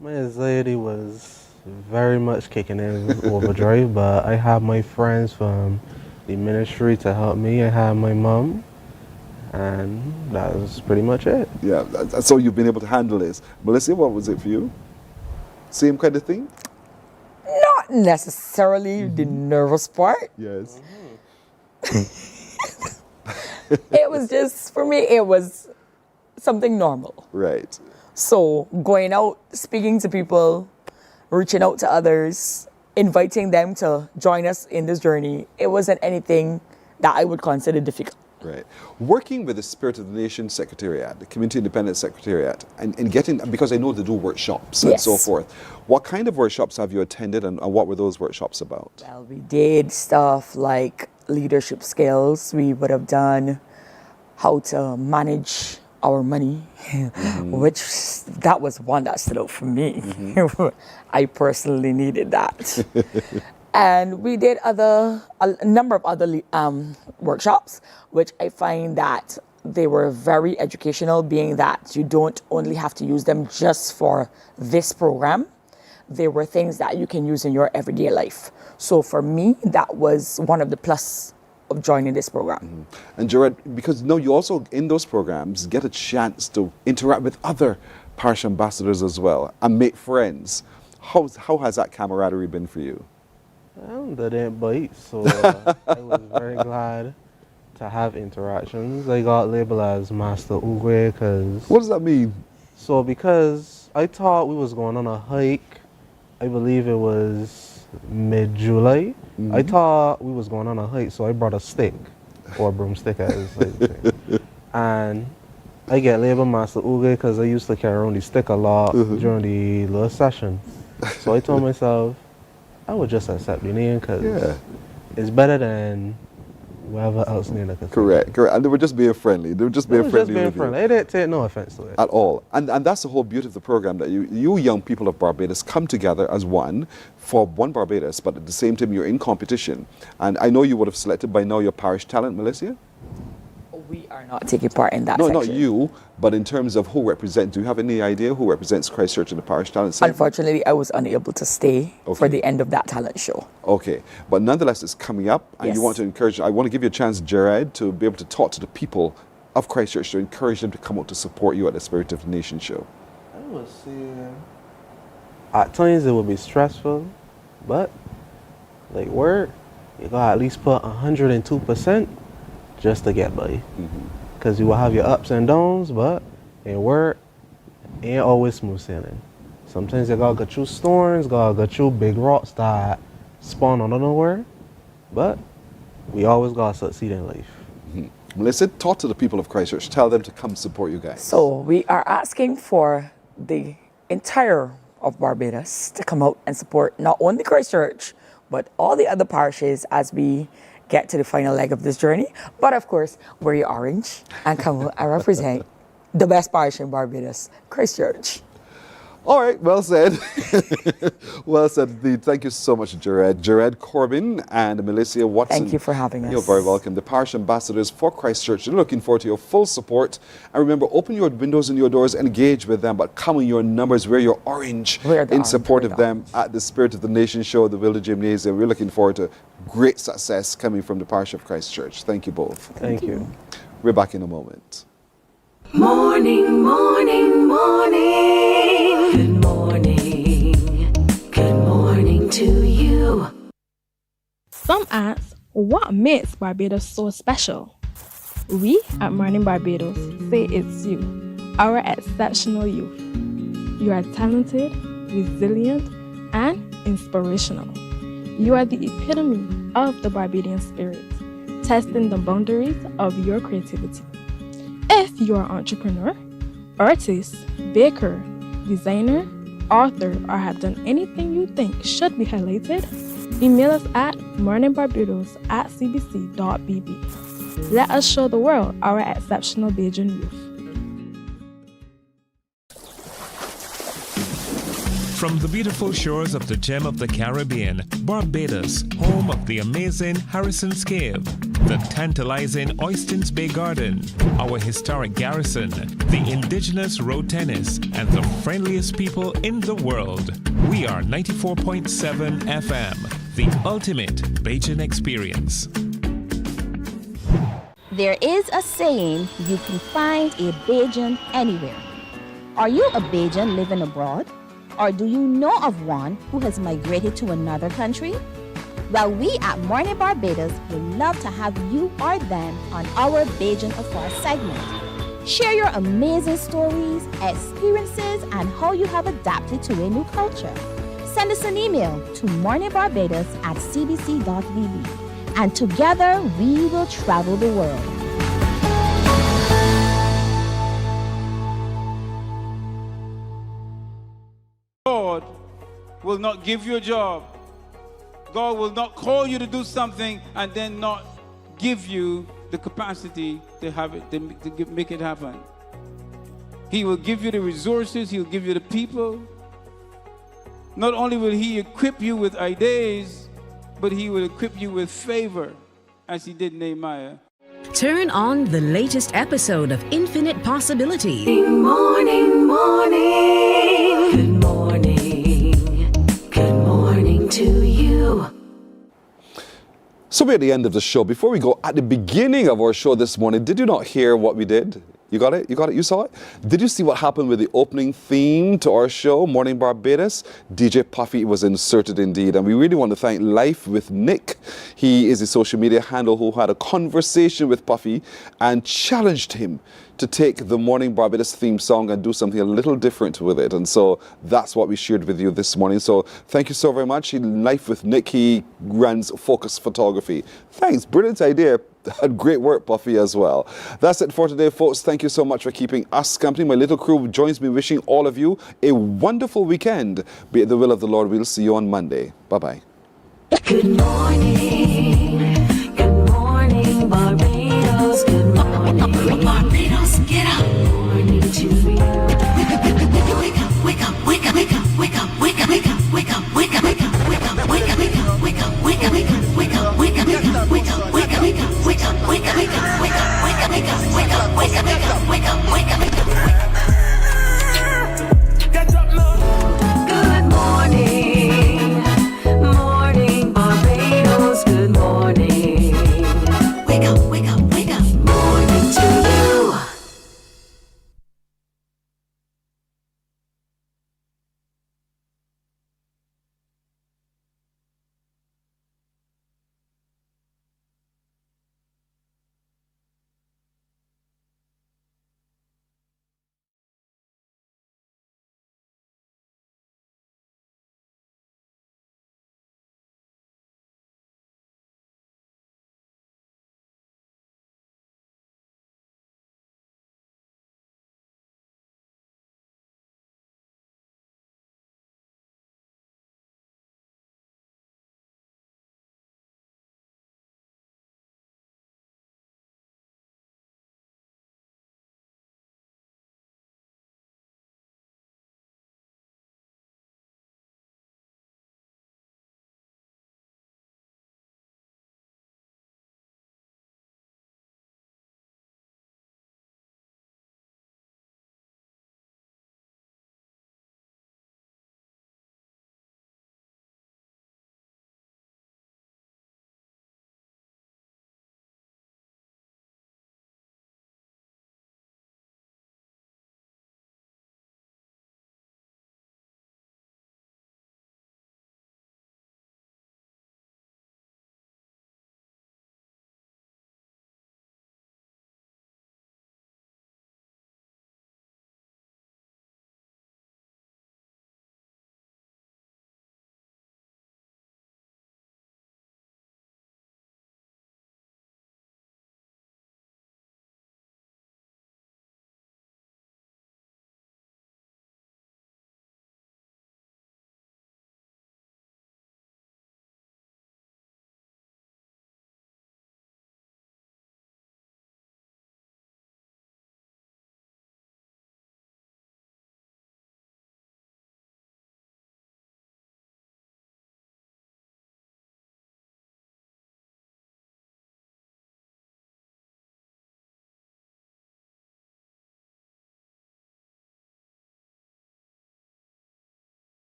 My anxiety was very much kicking in overdrive, but I have my friends from the ministry to help me. I have my mom, and that was pretty much it. Yeah, so you've been able to handle this. Melissa, what was it for you? Same kind of thing? Not necessarily the nervous part. Yes. It was just, for me, it was something normal. Right. So going out, speaking to people, reaching out to others, inviting them to join us in this journey, it wasn't anything that I would consider difficult. Right. Working with the Spirit of the Nation Secretariat, the Community Independent Secretariat, and getting, because I know they do workshops and so forth. What kind of workshops have you attended, and what were those workshops about? Well, we did stuff like leadership skills. We would have done how to manage our money, which that was one that stood out for me. I personally needed that. And we did a number of other workshops, which I find that they were very educational, being that you don't only have to use them just for this program. They were things that you can use in your everyday life. So for me, that was one of the plus of joining this program. And Jared, because you also in those programs get a chance to interact with other parish ambassadors as well and make friends. How has that camaraderie been for you? They didn't bite, so I was very glad to have interactions. I got labeled as Master Ugwe because... What does that mean? So because I thought we was going on a hike, I believe it was mid-July. I thought we was going on a hike, so I brought a stick, or a broomstick as I say. And I get labeled Master Ugwe because I used to carry around the stick a lot during the little session. So I told myself, I would just accept the name because it's better than whoever else name I could say. Correct. And they were just being friendly. They were just being friendly with you. I didn't take no offense to it. At all. And that's the whole beauty of the program, that you young people of Barbados come together as one for one Barbados, but at the same time you're in competition. And I know you would have selected by now your parish talent, Melissa? We are not taking part in that No, section. not you, but in terms of who represents, do you have any idea who represents Christchurch in the parish talent segment? Unfortunately, I was unable to stay for the end of that talent show. Okay, but nonetheless, it's coming up, and you want to encourage, I want to give you a chance, Jared, to be able to talk to the people of Christchurch to encourage them to come out to support you at the Spirit of the Nation show. I would say at times it would be stressful, but like work, you gotta at least put 102% just to get by. Because you will have your ups and downs, but in work, ain't always smooth sailing. Sometimes you gotta go through storms, gotta go through big rocks that spawn out of nowhere, but we always gotta succeed in life. Melissa, talk to the people of Christchurch. Tell them to come support you guys. So we are asking for the entire of Barbados to come out and support not only Christchurch, but all the other parishes as we get to the final leg of this journey. But of course, wear your orange and come out and represent the best parish in Barbados, Christchurch. All right, well said. Well said indeed. Thank you so much, Jared Corbin and Melissa Watson. Thank you for having us. You're very welcome. The parish ambassadors for Christchurch. They're looking forward to your full support. And remember, open your windows and your doors, engage with them, but come in your numbers, wear your orange in support of them at the Spirit of the Nation show, the Wilder Gymnasium. We're looking forward to great success coming from the parish of Christchurch. Thank you both. Thank you. We're back in a moment. Morning, morning, morning. Good morning. Good morning to you. Some ask, what makes Barbados so special? We at Mornin Barbados say it's you, our exceptional youth. You are talented, resilient, and inspirational. You are the epitome of the Barbadian spirit, testing the boundaries of your creativity. If you are an entrepreneur, artist, baker, designer, author, or have done anything you think should be highlighted, email us at morninbarbados@cbc.bb. Let us show the world our exceptional Bajan youth. From the beautiful shores of the gem of the Caribbean, Barbados, home of the amazing Harrison's Cave, the tantalizing Oistins Bay Garden, our historic garrison, the indigenous road tennis, and the friendliest people in the world. We are 94.7 FM, the ultimate Bajan experience. There is a saying, you can find a Bajan anywhere. Are you a Bajan living abroad? Or do you know of one who has migrated to another country? Well, we at Mornin Barbados would love to have you or them on our Bajan Affairs segment. Share your amazing stories, experiences, and how you have adapted to a new culture. Send us an email to morninbarbados@cbc.bb, and together we will travel the world. God will not give you a job. God will not call you to do something and then not give you the capacity to have it, to make it happen. He will give you the resources. He'll give you the people. Not only will He equip you with ideas, but He will equip you with favor, as He did Nehemiah. Turn on the latest episode of Infinite Possibilities. Morning, morning. Good morning. Good morning to you. So we're at the end of the show. Before we go, at the beginning of our show this morning, did you not hear what we did? You got it? You got it? You saw it? Did you see what happened with the opening theme to our show, Mornin Barbados? DJ Puffy was inserted indeed. And we really want to thank Life with Nick. He is a social media handle who had a conversation with Puffy and challenged him to take the Mornin Barbados theme song and do something a little different with it. And so that's what we shared with you this morning. So thank you so very much. Life with Nick, he runs Focus Photography. Thanks, brilliant idea. Great work, Puffy, as well. That's it for today, folks. Thank you so much for keeping us company. My little crew joins me wishing all of you a wonderful weekend. Be it the will of the Lord. We'll see you on Monday. Bye-bye. Good morning. Good morning, Barbados. Good morning. Barbados, get up. Good morning to